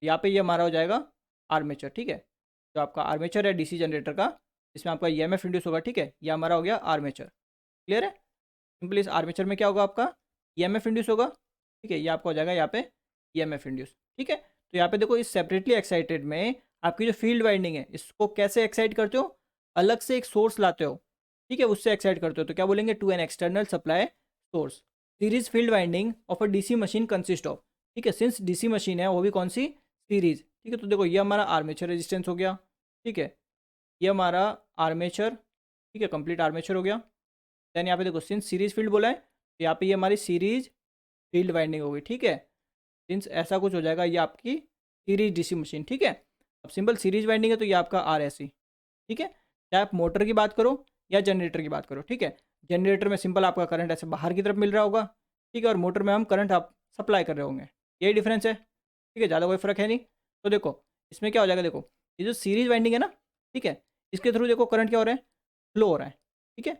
यहाँ पे ये हमारा हो जाएगा आर्मेचर, ठीक है, जो आपका आर्मेचर है डीसी जनरेटर का, इसमें आपका ईएमएफ इंड्यूस होगा, ठीक है, ये हमारा हो गया आर्मेचर, क्लियर है। सिंपली इस आर्मेचर में क्या होगा आपका ईएमएफ इंड्यूस होगा, ठीक है, ये आपका हो जाएगा यहाँ पे ईएमएफ इंड्यूस, ठीक है। तो यहाँ पे देखो इस सेपरेटली एक्साइटेड में आपकी जो फील्ड वाइंडिंग है इसको कैसे एक्साइट करते हो, अलग से एक सोर्स लाते हो, ठीक है, उससे एक्साइट करते हो, तो क्या बोलेंगे, to an external supply source. Series field winding of a DC machine consist of, ठीक है, सिंस डीसी मशीन है वो भी कौन सी, सीरीज, ठीक है, तो देखो ये हमारा आर्मेचर रेजिस्टेंस हो गया, ठीक है, ये हमारा आर्मेचर, ठीक है, कंप्लीट आर्मेचर हो गया। देन यहाँ पे देखो सिंस सीरीज फील्ड बोला है तो यहाँ पे ये हमारी सीरीज फील्ड वाइंडिंग होगी, ठीक है, सिंस ऐसा कुछ हो जाएगा, ये आपकी सीरीज डीसी मशीन, ठीक है। अब सिंपल सीरीज वाइंडिंग है तो ये आपका आर एस सी, ठीक है, चाहे आप मोटर की बात करो या जनरेटर की बात करो, ठीक है, जनरेटर में सिंपल आपका करंट ऐसे बाहर की तरफ मिल रहा होगा, ठीक है, और मोटर में हम करंट आप सप्लाई कर रहे होंगे, यही डिफरेंस है, ठीक है, ज़्यादा कोई फ़र्क है नहीं। तो देखो इसमें क्या हो जाएगा, देखो ये जो सीरीज वाइंडिंग है ना, ठीक है, इसके थ्रू देखो करंट क्या हो रहा है, फ्लो हो रहा है, ठीक है,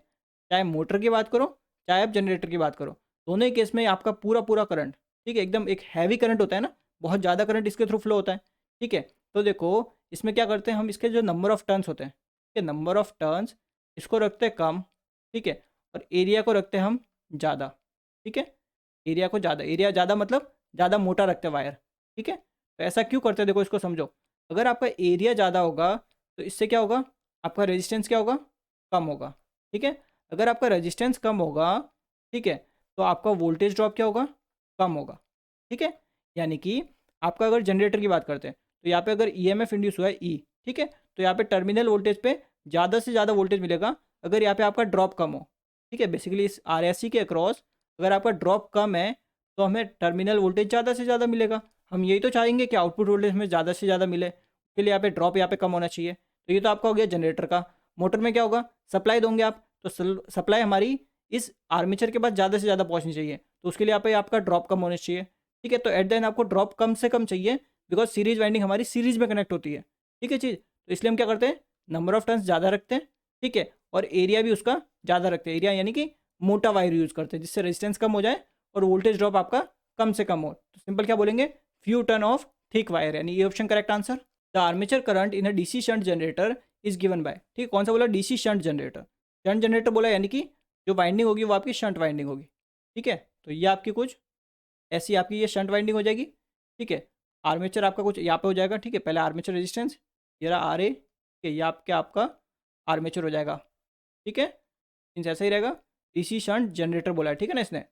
चाहे मोटर की बात करो चाहे आप जनरेटर की बात करो, दोनों ही केस में आपका पूरा पूरा करंट, ठीक है, एकदम एक हैवी करंट होता है ना, बहुत ज़्यादा करंट इसके थ्रू फ्लो होता है, ठीक है। तो देखो इसमें क्या करते हैं हम, इसके जो नंबर ऑफ़ टर्न्स होते हैं, ठीक है, नंबर ऑफ़ टर्न्स इसको रखते हैं कम, ठीक है, और एरिया को रखते हैं हम ज़्यादा, ठीक है, एरिया को ज़्यादा, एरिया ज़्यादा मतलब ज़्यादा मोटा रखते हैं वायर, ठीक है। तो ऐसा क्यों करते हैं, देखो इसको समझो, अगर आपका एरिया ज़्यादा होगा तो इससे क्या होगा, आपका रेजिस्टेंस क्या होगा, कम होगा, ठीक है, अगर आपका रेजिस्टेंस कम होगा, ठीक है, तो आपका वोल्टेज ड्रॉप क्या होगा, कम होगा, ठीक है। यानी कि आपका अगर जनरेटर की बात करते हैं तो यहाँ पे अगर ईएमएफ इंड्यूस हुआ है ई, ठीक है, तो यहाँ पे टर्मिनल वोल्टेज पे ज़्यादा से ज़्यादा वोल्टेज मिलेगा अगर यहाँ पे आपका ड्रॉप कम हो, ठीक है, बेसिकली इस आरएससी के अक्रॉस अगर आपका ड्रॉप कम है तो हमें टर्मिनल वोल्टेज ज़्यादा से ज़्यादा मिलेगा, हम यही तो चाहेंगे कि आउटपुट वोल्टेज में ज़्यादा से ज़्यादा मिले, उसके लिए यहाँ पे ड्रॉप यहाँ पे कम होना चाहिए, तो ये तो आपका हो गया जनरेटर का। मोटर में क्या होगा, सप्लाई दोगे आप तो सप्लाई हमारी इस आर्मेचर के पास ज़्यादा से ज़्यादा पहुँचनी चाहिए, तो उसके लिए यहाँ पे आपका ड्रॉप कम होना चाहिए, ठीक है। तो एट द एंड आपको ड्रॉप कम से कम चाहिए, बिकॉज सीरीज वाइंडिंग हमारी सीरीज में कनेक्ट होती है, ठीक है चीज़। तो इसलिए हम क्या करते हैं, नंबर ऑफ टर्न्स ज़्यादा रखते हैं, ठीक है, और एरिया भी उसका ज़्यादा रखते हैं। एरिया यानी कि मोटा वायर यूज़ करते हैं, जिससे रेजिस्टेंस कम हो जाए और वोल्टेज ड्रॉप आपका कम से कम हो। तो सिंपल क्या बोलेंगे, few turn off thick wire, यानी ये option correct answer. The armature current in a DC shunt generator is given by, ठीक है, कौन सा बोला, DC shunt generator. Shunt generator बोला यानी कि जो वाइंडिंग होगी वो आपकी शंट वाइंडिंग होगी, ठीक है। तो ये आपकी कुछ ऐसी आपकी ये शंट वाइंडिंग हो जाएगी, ठीक है। आर्मेचर आपका कुछ यहाँ पे हो जाएगा, ठीक है, पहले आर्मेचर रेजिस्टेंस, ये रहा आर ए, ठीक है, ये आपका आर्मेचर हो जाएगा, ठीक है। मीन्स ऐसा ही रहेगा, डीसी शंट जनरेटर बोला है, ठीक है ना इसने।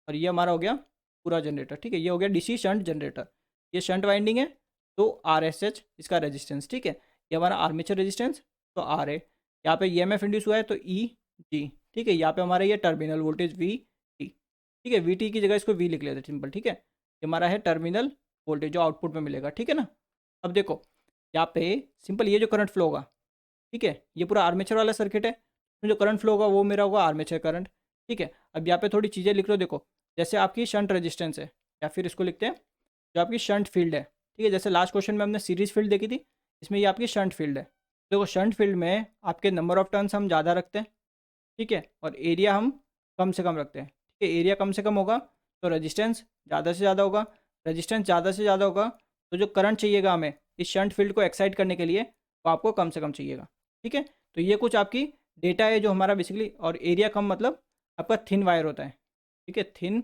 और ये हमारा हो गया पूरा जनरेटर, ठीक है, ये हो गया डीसी शंट जनरेटर। ये शंट वाइंडिंग है तो आर एस एच इसका रेजिस्टेंस, ठीक है। ये हमारा आर्मेचर रेजिस्टेंस तो आर ए, यहाँ पे ई एम एफ इंड्यूस हुआ है तो ई जी, ठीक है। यहाँ पे हमारा ये टर्मिनल वोल्टेज वी टी, ठीक है, वी टी की जगह इसको वी लिख लेते हैं सिंपल, ठीक है। ये हमारा है टर्मिनल वोल्टेज जो आउटपुट में मिलेगा, ठीक है ना। अब देखो यहाँ पे सिंपल ये जो करंट फ्लो होगा, ठीक है, ये पूरा आर्मेचर वाला सर्किट है, तो जो करंट फ्लो होगा वो मेरा होगा आर्मेचर करंट, ठीक है। अब यहाँ पे थोड़ी चीज़ें लिख लो, देखो जैसे आपकी शंट रेजिस्टेंस है, या फिर इसको लिखते हैं जो आपकी शंट फील्ड है, ठीक है। जैसे लास्ट क्वेश्चन में हमने सीरीज फील्ड देखी थी, इसमें ये आपकी शंट फील्ड है। देखो शंट फील्ड में आपके नंबर ऑफ टर्न्स हम ज़्यादा रखते हैं, ठीक है, और एरिया हम कम से कम रखते हैं, ठीक है। एरिया कम से कम होगा तो रेजिस्टेंस ज़्यादा से ज़्यादा होगा, रेजिस्टेंस ज़्यादा से ज़्यादा होगा तो जो करंट चाहिएगा हमें इस शंट फील्ड को एक्साइट करने के लिए वो आपको कम से कम चाहिएगा, ठीक है। तो ये कुछ आपकी डेटा है जो हमारा बेसिकली, और एरिया कम मतलब आपका थिन वायर होता है, ठीक है, थिन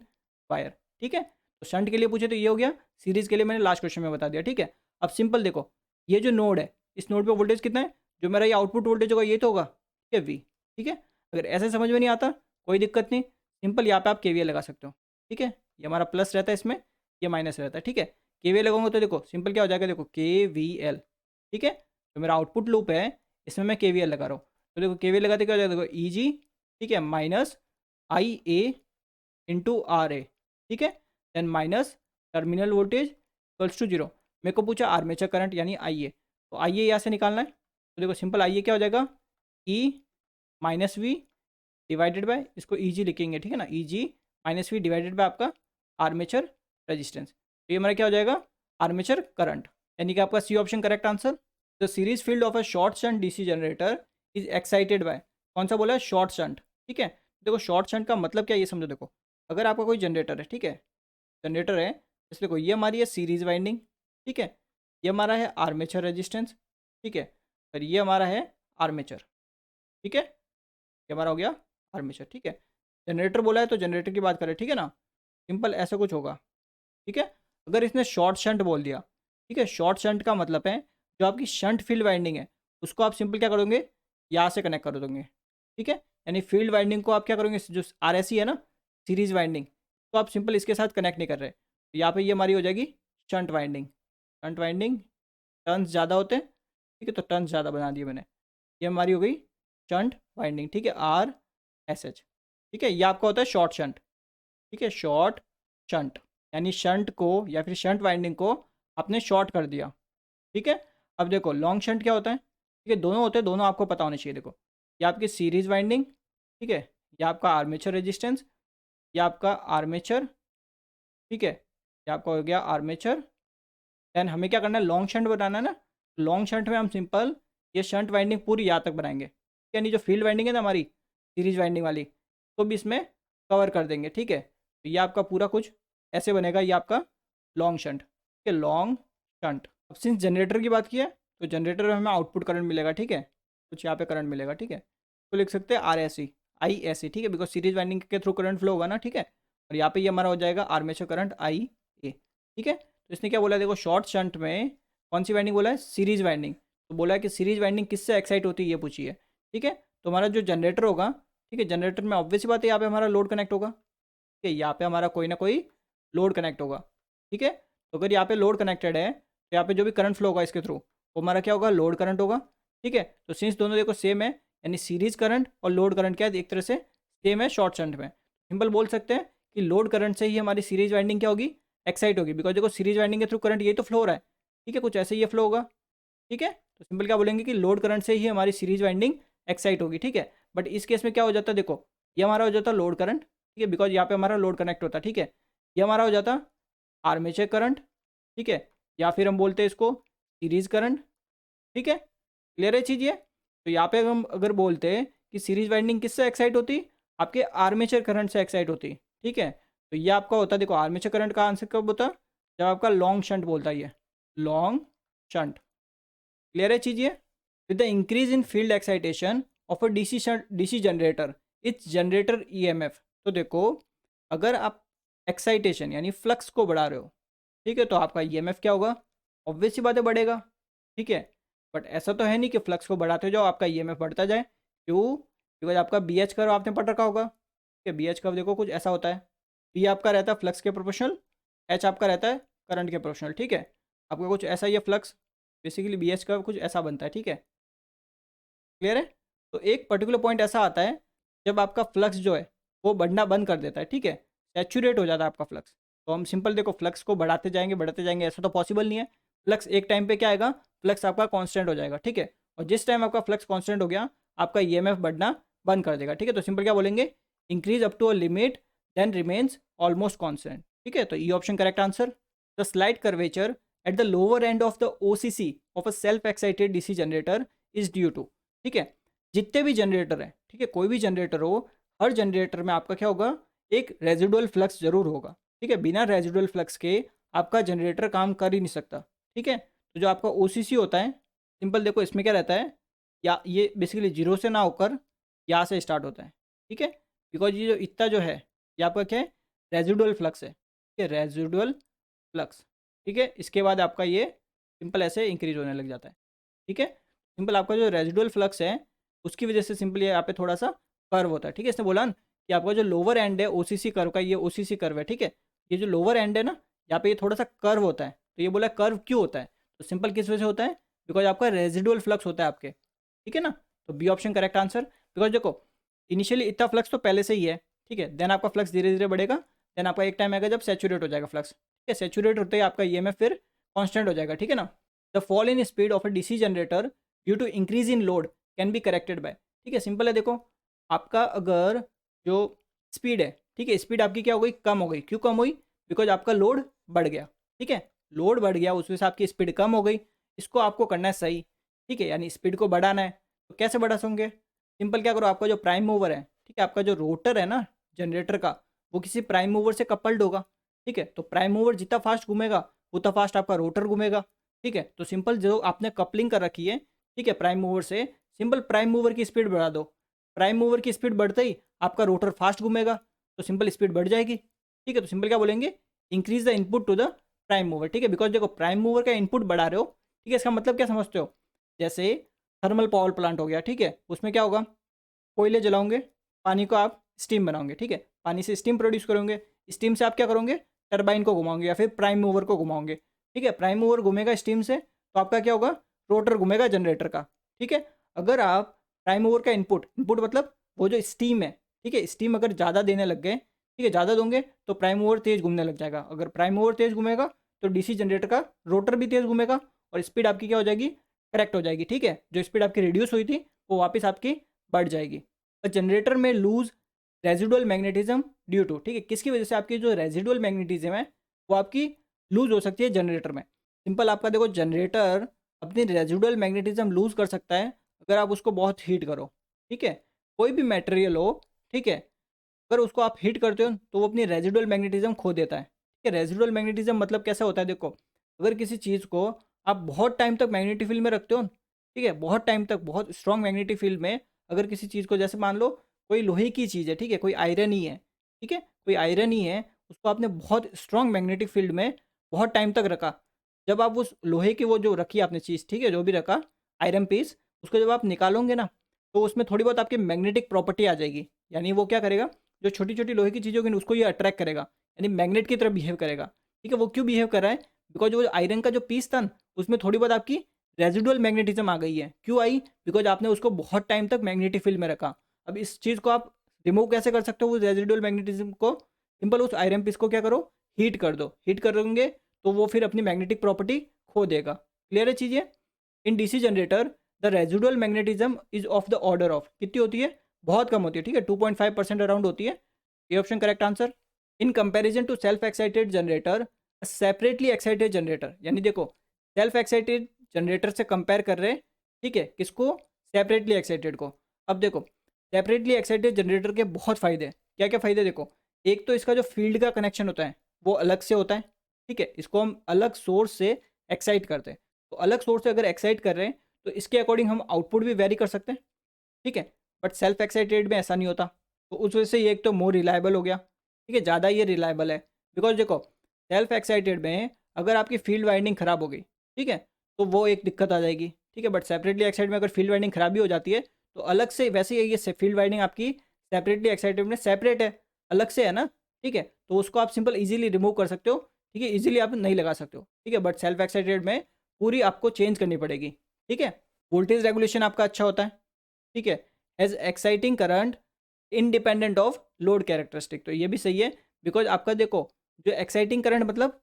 वायर, ठीक है। तो शंट के लिए पूछे तो ये हो गया, सीरीज़ के लिए मैंने लास्ट क्वेश्चन में बता दिया, ठीक है। अब सिंपल देखो ये जो नोड है, इस नोड पे वोल्टेज कितना है, जो मेरा ये आउटपुट वोल्टेज होगा ये तो होगा, ठीक है, वी, ठीक है। अगर ऐसे समझ में नहीं आता कोई दिक्कत नहीं, सिंपल यहाँ पे आप केवीएल लगा सकते हो, ठीक है। ये हमारा प्लस रहता है इसमें, ये माइनस रहता है, ठीक है। केवीएल लगाऊंगा तो देखो सिंपल क्या हो जाएगा, देखो के वी एल, ठीक है। तो मेरा आउटपुट लूप है, इसमें मैं केवीएल लगा रहा हूँ, तो देखो केवीएल लगाते क्या हो जाएगा, देखो ई जी, ठीक है, minus I A into R A, ठीक है, then minus terminal voltage equals to zero. मेरे को पूछा आर्मेचर करंट यानी आई ए, तो आई ए यहाँ से निकालना है, तो देखो सिंपल आई ए क्या हो जाएगा, E minus we divided by, इसको ई जी लिखेंगे, ठीक है ना, ई जी माइनस वी डिवाइडेड बाय आपका आर्मेचर रेजिस्टेंस। तो ये हमारा क्या हो जाएगा, आर्मेचर करंट, यानी कि आपका C option correct answer. The series field of a short shunt DC generator is excited by, कौन सा बोला है, शॉर्ट शंट, ठीक है। देखो शॉर्ट शंट का मतलब क्या है ये समझो, देखो अगर आपका कोई जनरेटर है, ठीक है, जनरेटर है, इसलिए देखो ये हमारी है सीरीज वाइंडिंग, ठीक है, ये हमारा है आर्मेचर रेजिस्टेंस, ठीक है, और ये हमारा है आर्मेचर, ठीक है, ये हमारा हो गया आर्मेचर, ठीक है। जनरेटर बोला है तो जनरेटर की बात करें, ठीक है ना, सिंपल ऐसा कुछ होगा, ठीक है। अगर इसने शॉर्ट शंट बोल दिया, ठीक है, शॉर्ट शंट का मतलब है जो आपकी शंट फील्ड वाइंडिंग है उसको आप सिंपल क्या करोगे, यहाँ से कनेक्ट कर दोगे, ठीक है। यानी फील्ड वाइंडिंग को आप क्या करोगे, जो आर एस सी है ना, सीरीज वाइंडिंग, तो आप सिंपल इसके साथ कनेक्ट नहीं कर रहे, तो यहाँ पे ये हमारी हो जाएगी shunt winding. Shunt winding turns ज़्यादा होते हैं, ठीक है, तो टर्न्स ज़्यादा बना दिए मैंने, ये हमारी हो गई शंट वाइंडिंग, ठीक है, आर एस एच, ठीक है। ये आपका होता है शॉर्ट शंट, ठीक है, शॉर्ट शंट यानी शंट को या फिर शंट वाइंडिंग को आपने शॉर्ट कर दिया, ठीक है। अब देखो लॉन्ग शंट क्या होता है, ठीक है, दोनों होते हैं, दोनों आपको पता होने चाहिए। देखो ये आपकी सीरीज वाइंडिंग, ठीक है, ये आपका आर्मेचर रेजिस्टेंस, ये आपका आर्मेचर, ठीक है, ये आपका हो गया आर्मेचर। देन हमें क्या करना है, लॉन्ग शंट बनाना है ना, लॉन्ग शंट में हम सिंपल ये शंट वाइंडिंग पूरी यहाँ तक बनाएंगे, यानी जो फील्ड वाइंडिंग है ना हमारी सीरीज वाइंडिंग वाली, तो भी इसमें कवर कर देंगे, ठीक है। तो ये आपका पूरा कुछ ऐसे बनेगा, ये आपका लॉन्ग शंट, ठीक है, लॉन्ग शंट। अब सिंस जनरेटर की बात की है तो जनरेटर में हमें आउटपुट करंट मिलेगा, ठीक है, कुछ यहाँ पे करंट मिलेगा, ठीक है, तो लिख सकते हैं R S C I S C, ठीक है, बिकॉज सीरीज वाइंडिंग के थ्रू करंट फ्लो होगा ना, ठीक है। और यहाँ पे ये हमारा हो जाएगा आर्मेचर करंट आई ए, ठीक है। तो इसने क्या बोला है, देखो शॉर्ट शंट में कौन सी वाइंडिंग बोला है, सीरीज वाइंडिंग, तो बोला है कि सीरीज वाइंडिंग किससे एक्साइट होती है ये पूछी है, ठीक है। तो हमारा जो जनरेटर होगा, ठीक है, जनरेटर में ऑब्वियस बात है यहाँ पे हमारा लोड कनेक्ट होगा, ठीक है, यहाँ पे हमारा कोई ना कोई लोड कनेक्ट होगा, ठीक है। तो अगर यहाँ पे लोड कनेक्टेड है तो यहाँ पे जो भी करंट फ्लो होगा इसके थ्रू वो हमारा क्या होगा, लोड करंट होगा, ठीक है। तो सिंस दोनों देखो सेम है, यानी सीरीज करंट और लोड करंट क्या है, एक तरह से सेम है शॉर्ट शंट में, सिंपल बोल सकते हैं कि लोड करंट से ही हमारी सीरीज वाइंडिंग क्या होगी, एक्साइट होगी, बिकॉज देखो सीरीज वाइंडिंग के थ्रू करंट यही तो फ्लो हो रहा है, ठीक है, कुछ ऐसे ही ये फ्लो होगा, ठीक है। तो सिंपल क्या बोलेंगे कि लोड करंट से ही हमारी सीरीज वाइंडिंग एक्साइट होगी, ठीक है। बट इस केस में क्या हो जाता है, देखो ये हमारा हो जाता लोड करंट, ठीक है, बिकॉज यहाँ पे हमारा लोड कनेक्ट होता है, ठीक है, ये हमारा हो जाता आर्मेचर करंट, ठीक है, या फिर हम बोलते हैं इसको सीरीज करंट, ठीक है। क्लियर है चीज़ ये? तो यहाँ पे हम अगर बोलते हैं कि सीरीज वाइंडिंग किससे एक्साइट होती, आपके आर्मेचर करंट से एक्साइट होती, ठीक है। तो ये आपका होता है, देखो आर्मेचर करंट का आंसर कब होता है, जब आपका लॉन्ग शंट बोलता है, ये लॉन्ग शंट। क्लियर है चीज़ ये? With the increase in field excitation of a DC generator it's generator EMF. तो देखो अगर आप एक्साइटेशन यानी फ्लक्स को बढ़ा रहे हो, ठीक है, तो आपका ईएमएफ क्या होगा, ऑब्वियस सी बातें बढ़ेगा, ठीक है। बट ऐसा तो है नहीं कि फ्लक्स को बढ़ाते जाओ आपका ईएमएफ बढ़ता जाए, क्यों? बिकॉज आपका बीएच कर्व आपने पढ़ रखा होगा, ठीक है। बीएच कर्व देखो कुछ ऐसा होता है, बी आपका रहता है फ्लक्स के प्रोपोर्शनल, एच आपका रहता है करंट के प्रोपोर्शनल, ठीक है। आपका कुछ ऐसा ही है फ्लक्स, बेसिकली बीएच कर्व कुछ ऐसा बनता है, ठीक है। क्लियर है? तो एक पर्टिकुलर पॉइंट ऐसा आता है जब आपका फ्लक्स जो है वो बढ़ना बंद कर देता है, ठीक है, सैचुरेट हो जाता है आपका फ्लक्स। तो हम सिंपल देखो फ्लक्स को बढ़ाते जाएंगे ऐसा तो पॉसिबल नहीं है। फ्लक्स एक टाइम पे क्या आएगा, फ्लक्स आपका कांस्टेंट हो जाएगा, ठीक है। और जिस टाइम आपका फ्लक्स कांस्टेंट हो गया, आपका ईएमएफ बढ़ना बंद कर देगा, ठीक है। तो सिंपल क्या बोलेंगे, increase up to a limit then remains almost constant, ठीक है। तो E option correct answer. The slight curvature at the lower end of the OCC of a self excited DC generator is due to, ठीक है। जितने भी generator हैं, ठीक है, कोई भी जनरेटर हो, हर जनरेटर में आपका क्या होगा, एक रेजिडुअल फ्लक्स जरूर होगा, ठीक है। बिना रेजिडुअल फ्लक्स के आपका जनरेटर काम कर ही नहीं सकता, ठीक है। तो जो आपका ओसीसी होता है, सिंपल देखो इसमें क्या रहता है, या ये बेसिकली जीरो से ना होकर यहाँ से स्टार्ट होता है, ठीक है। बिकॉज ये जो इतना जो है ये आपका क्या है, रेजिडुअल फ्लक्स है, ठीक है, रेजिडुअल फ्लक्स, ठीक है। इसके बाद आपका ये सिंपल ऐसे इंक्रीज होने लग जाता है, ठीक है। सिंपल आपका जो रेजिडुअल फ्लक्स है उसकी वजह से सिंपल ये यहाँ पे थोड़ा सा कर्व होता है, ठीक है। इसने बोला न कि आपका जो लोअर एंड है ओसीसी कर्व का, ये ओसीसी कर्व है, ठीक है। ये जो लोअर एंड है ना, यहाँ पे ये थोड़ा सा कर्व होता है। तो ये बोला कर्व क्यों होता है, तो सिंपल किस वजह से होता है, बिकॉज आपका रेजिडुअल फ्लक्स होता है आपके, ठीक है ना। तो B option correct answer. Because देखो इनिशियली इतना फ्लक्स तो पहले से ही है, ठीक है, देन आपका फ्लक्स धीरे धीरे बढ़ेगा, देन आपका एक टाइम आएगा जब सेचुरेट हो जाएगा फ्लक्स, ठीक है। सेचुरेट होते ही आपका ईएमएफ फिर कांस्टेंट हो जाएगा, ठीक है ना। The fall in speed of a DC generator due to increase in load can be corrected by, ठीक है। सिंपल है, देखो आपका अगर जो स्पीड है, ठीक है, स्पीड आपकी क्या हो गई, कम हो गई, क्यों कम हुई, बिकॉज आपका लोड बढ़ गया, ठीक है। लोड बढ़ गया उस वजह से आपकी स्पीड कम हो गई, इसको आपको करना है सही, ठीक है, यानी स्पीड को बढ़ाना है। तो कैसे बढ़ा सकोगे, सिंपल क्या करो, आपका जो प्राइम मूवर है, ठीक है, आपका जो रोटर है ना जनरेटर का, वो किसी प्राइम मूवर से कपल्ड होगा, ठीक है। तो प्राइम मूवर जितना फास्ट घूमेगा उतना फास्ट आपका रोटर घूमेगा, ठीक है। तो सिंपल जो आपने कपलिंग कर रखी है, ठीक है, प्राइम मूवर से, सिंपल प्राइम मूवर की स्पीड बढ़ा दो, प्राइम मूवर की स्पीड बढ़ते ही आपका रोटर फास्ट घूमेगा, तो सिंपल स्पीड बढ़ जाएगी, ठीक है। तो सिंपल क्या बोलेंगे, increase the input to the prime mover, ठीक है। बिकॉज देखो प्राइम मूवर का इनपुट बढ़ा रहे हो, ठीक है, इसका मतलब क्या समझते हो, जैसे थर्मल पावर प्लांट हो गया, ठीक है, उसमें क्या होगा, कोयले जलाओगे, पानी को आप स्टीम बनाओगे, ठीक है, पानी से स्टीम प्रोड्यूस करोगे, स्टीम से आप क्या करोगे, टरबाइन को घुमाओगे या फिर प्राइम मूवर को घुमाओगे, ठीक है। प्राइम मूवर घूमेगा स्टीम से, तो आपका क्या होगा, रोटर घूमेगा जनरेटर का, ठीक है। अगर आप प्राइम मूवर का इनपुट इनपुट मतलब वो जो स्टीम है, ठीक है, स्टीम अगर ज़्यादा देने लग गए, ठीक है, ज़्यादा दोगे तो प्राइम मूवर तेज़ घूमने लग जाएगा, अगर प्राइम मूवर तेज़ घूमेगा तो डीसी जनरेटर का रोटर भी तेज़ घूमेगा और स्पीड आपकी क्या हो जाएगी, करेक्ट हो जाएगी, ठीक है। जो स्पीड आपकी रिड्यूस हुई थी वो वापस आपकी बढ़ जाएगी। जनरेटर में lose residual magnetism due to, ठीक है, किसकी वजह से आपकी जो रेजिडुअल मैग्नेटिज्म है वो आपकी लूज हो सकती है जनरेटर में। सिंपल आपका देखो जनरेटर अपनी रेजिडुअल मैग्नेटिज्म लूज कर सकता है अगर आप उसको बहुत हीट करो, ठीक है। कोई भी मटेरियल हो, ठीक है, अगर उसको आप हीट करते हो तो वो अपनी रेजिडुअल मैग्नेटिज्म खो देता है, ठीक है। रेजिडुअल मैग्नेटिज्म मतलब कैसा होता है, देखो अगर किसी चीज़ को आप बहुत टाइम तक मैग्नेटिक फील्ड में रखते हो, ठीक है, बहुत टाइम तक बहुत स्ट्रॉन्ग मैग्नेटिक फील्ड में, अगर किसी चीज़ को जैसे मान लो कोई लोहे की चीज़ है, ठीक है, कोई आयरन ही है, ठीक है, कोई आयरन ही है, उसको आपने बहुत स्ट्रॉन्ग मैग्नेटिक फील्ड में बहुत टाइम तक रखा, जब आप उस लोहे की वो जो रखी आपने चीज़, ठीक है, जो भी रखा आयरन पीस, उसको जब आप निकालोगे ना तो उसमें थोड़ी बहुत आपकी मैग्नेटिक प्रॉपर्टी आ जाएगी, यानी वो क्या करेगा, जो छोटी छोटी लोहे की चीज़ होगी उसको ये अट्रैक्ट करेगा, यानी मैग्नेट की तरह बिहेव करेगा, ठीक है। वो क्यों बिहेव कर रहा है, बिकॉज वो आयरन का जो पीस था उसमें थोड़ी बहुत आपकी रेजिडुअल मैग्नेटिज्म आ गई है, क्यों आई, बिकॉज आपने उसको बहुत टाइम तक मैग्नेटिक फील्ड में रखा। अब इस चीज़ को आप रिमूव कैसे कर सकते हो उस रेजिडुअल मैग्नेटिज्म को, सिंपल उस आयरन पीस को क्या करो, हीट कर दो, हीट करोगे तो वो फिर अपनी मैग्नेटिक प्रॉपर्टी खो देगा। क्लियर है चीज़ ये। In DC generator the residual magnetism is of the order of, कितनी होती है, बहुत कम होती है, ठीक है, 2.5% अराउंड होती है। ये option correct answer. In comparison to self excited generator separately excited generator, यानी देखो सेल्फ एक्साइटेड जनरेटर से कंपेयर कर रहे हैं, ठीक है, किसको, सेपरेटली एक्साइटेड को। अब देखो सेपरेटली एक्साइटेड जनरेटर के बहुत फ़ायदे हैं। क्या क्या फ़ायदे, देखो एक तो इसका जो फील्ड का कनेक्शन होता है वो अलग से होता है, ठीक है, इसको हम अलग सोर्स से एक्साइट करते हैं। तो अलग सोर्स से अगर एक्साइट कर रहे हैं तो इसके अकॉर्डिंग हम आउटपुट भी वेरी कर सकते हैं, ठीक है। बट सेल्फ एक्साइटेड में ऐसा नहीं होता, तो उस वजह से ये एक तो मोर रिलायबल हो गया, ठीक है, ज़्यादा ये रिलायबल है। बिकॉज देखो सेल्फ एक्साइटेड में अगर आपकी फील्ड वाइंडिंग ख़राब हो गई, ठीक है, तो वो एक दिक्कत आ जाएगी, ठीक है। बट सेपरेटली एक्साइटेड में अगर फील्ड वाइंडिंग खराब भी हो जाती है तो अलग से, वैसे ही ये फील्ड वाइंडिंग आपकी सेपरेटली एक्साइटेड में सेपरेट है, अलग से है ना, ठीक है, तो उसको आप सिंपल इजीली रिमूव कर सकते हो, ठीक है, इजीली आप नहीं लगा सकते हो, ठीक है। बट सेल्फ एक्साइटेड में पूरी आपको चेंज करनी पड़ेगी, ठीक है। वोल्टेज रेगुलेशन आपका अच्छा होता है, ठीक है, as exciting current independent of load characteristic, तो ये भी सही है। बिकॉज आपका देखो जो एक्साइटिंग करंट मतलब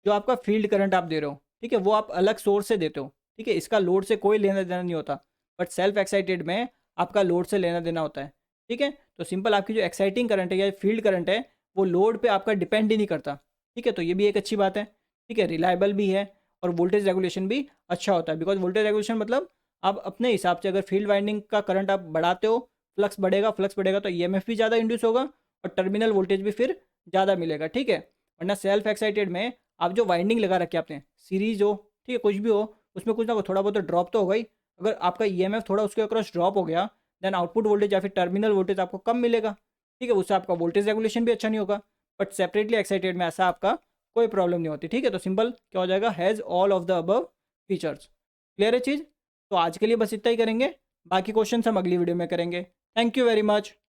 जो आपका फील्ड करंट आप दे रहे हो, ठीक है, वो आप अलग सोर्स से देते हो, ठीक है, इसका लोड से कोई लेना देना नहीं होता। बट सेल्फ एक्साइटेड में आपका लोड से लेना देना होता है, ठीक है। तो सिंपल आपकी जो एक्साइटिंग करंट है या फील्ड करंट है वो लोड पे आपका डिपेंड ही नहीं करता, ठीक है, तो ये भी एक अच्छी बात है, ठीक है, रिलायबल भी है और वोल्टेज रेगुलेशन भी अच्छा होता है। बिकॉज वोल्टेज रेगुलेशन मतलब आप अपने हिसाब से अगर फील्ड वाइंडिंग का करंट आप बढ़ाते हो, फ्लक्स बढ़ेगा तो ईएमएफ भी ज़्यादा इंड्यूस होगा और टर्मिनल वोल्टेज भी फिर ज़्यादा मिलेगा, ठीक है। वरना सेल्फ एक्साइटेड में आप जो वाइंडिंग लगा रखे आपने, सीरीज हो, ठीक है, कुछ भी हो, उसमें कुछ ना कुछ थोड़ा बहुत ड्रॉप तो होगा ही। अगर आपका ईएमएफ थोड़ा उसके अक्रॉस ड्रॉप हो गया देन आउटपुट वोल्टेज या फिर टर्मिनल वोल्टेज आपको कम मिलेगा, ठीक है, उससे आपका वोल्टेज रेगुलेशन भी अच्छा नहीं होगा। बट सेपरेटली एक्साइटेड में ऐसा आपका कोई प्रॉब्लम नहीं होती, ठीक है। तो सिंपल क्या हो जाएगा, has all of the above features. Clear है चीज़। तो आज के लिए बस इतना ही करेंगे, बाकी क्वेश्चन हम अगली वीडियो में करेंगे। Thank you very much.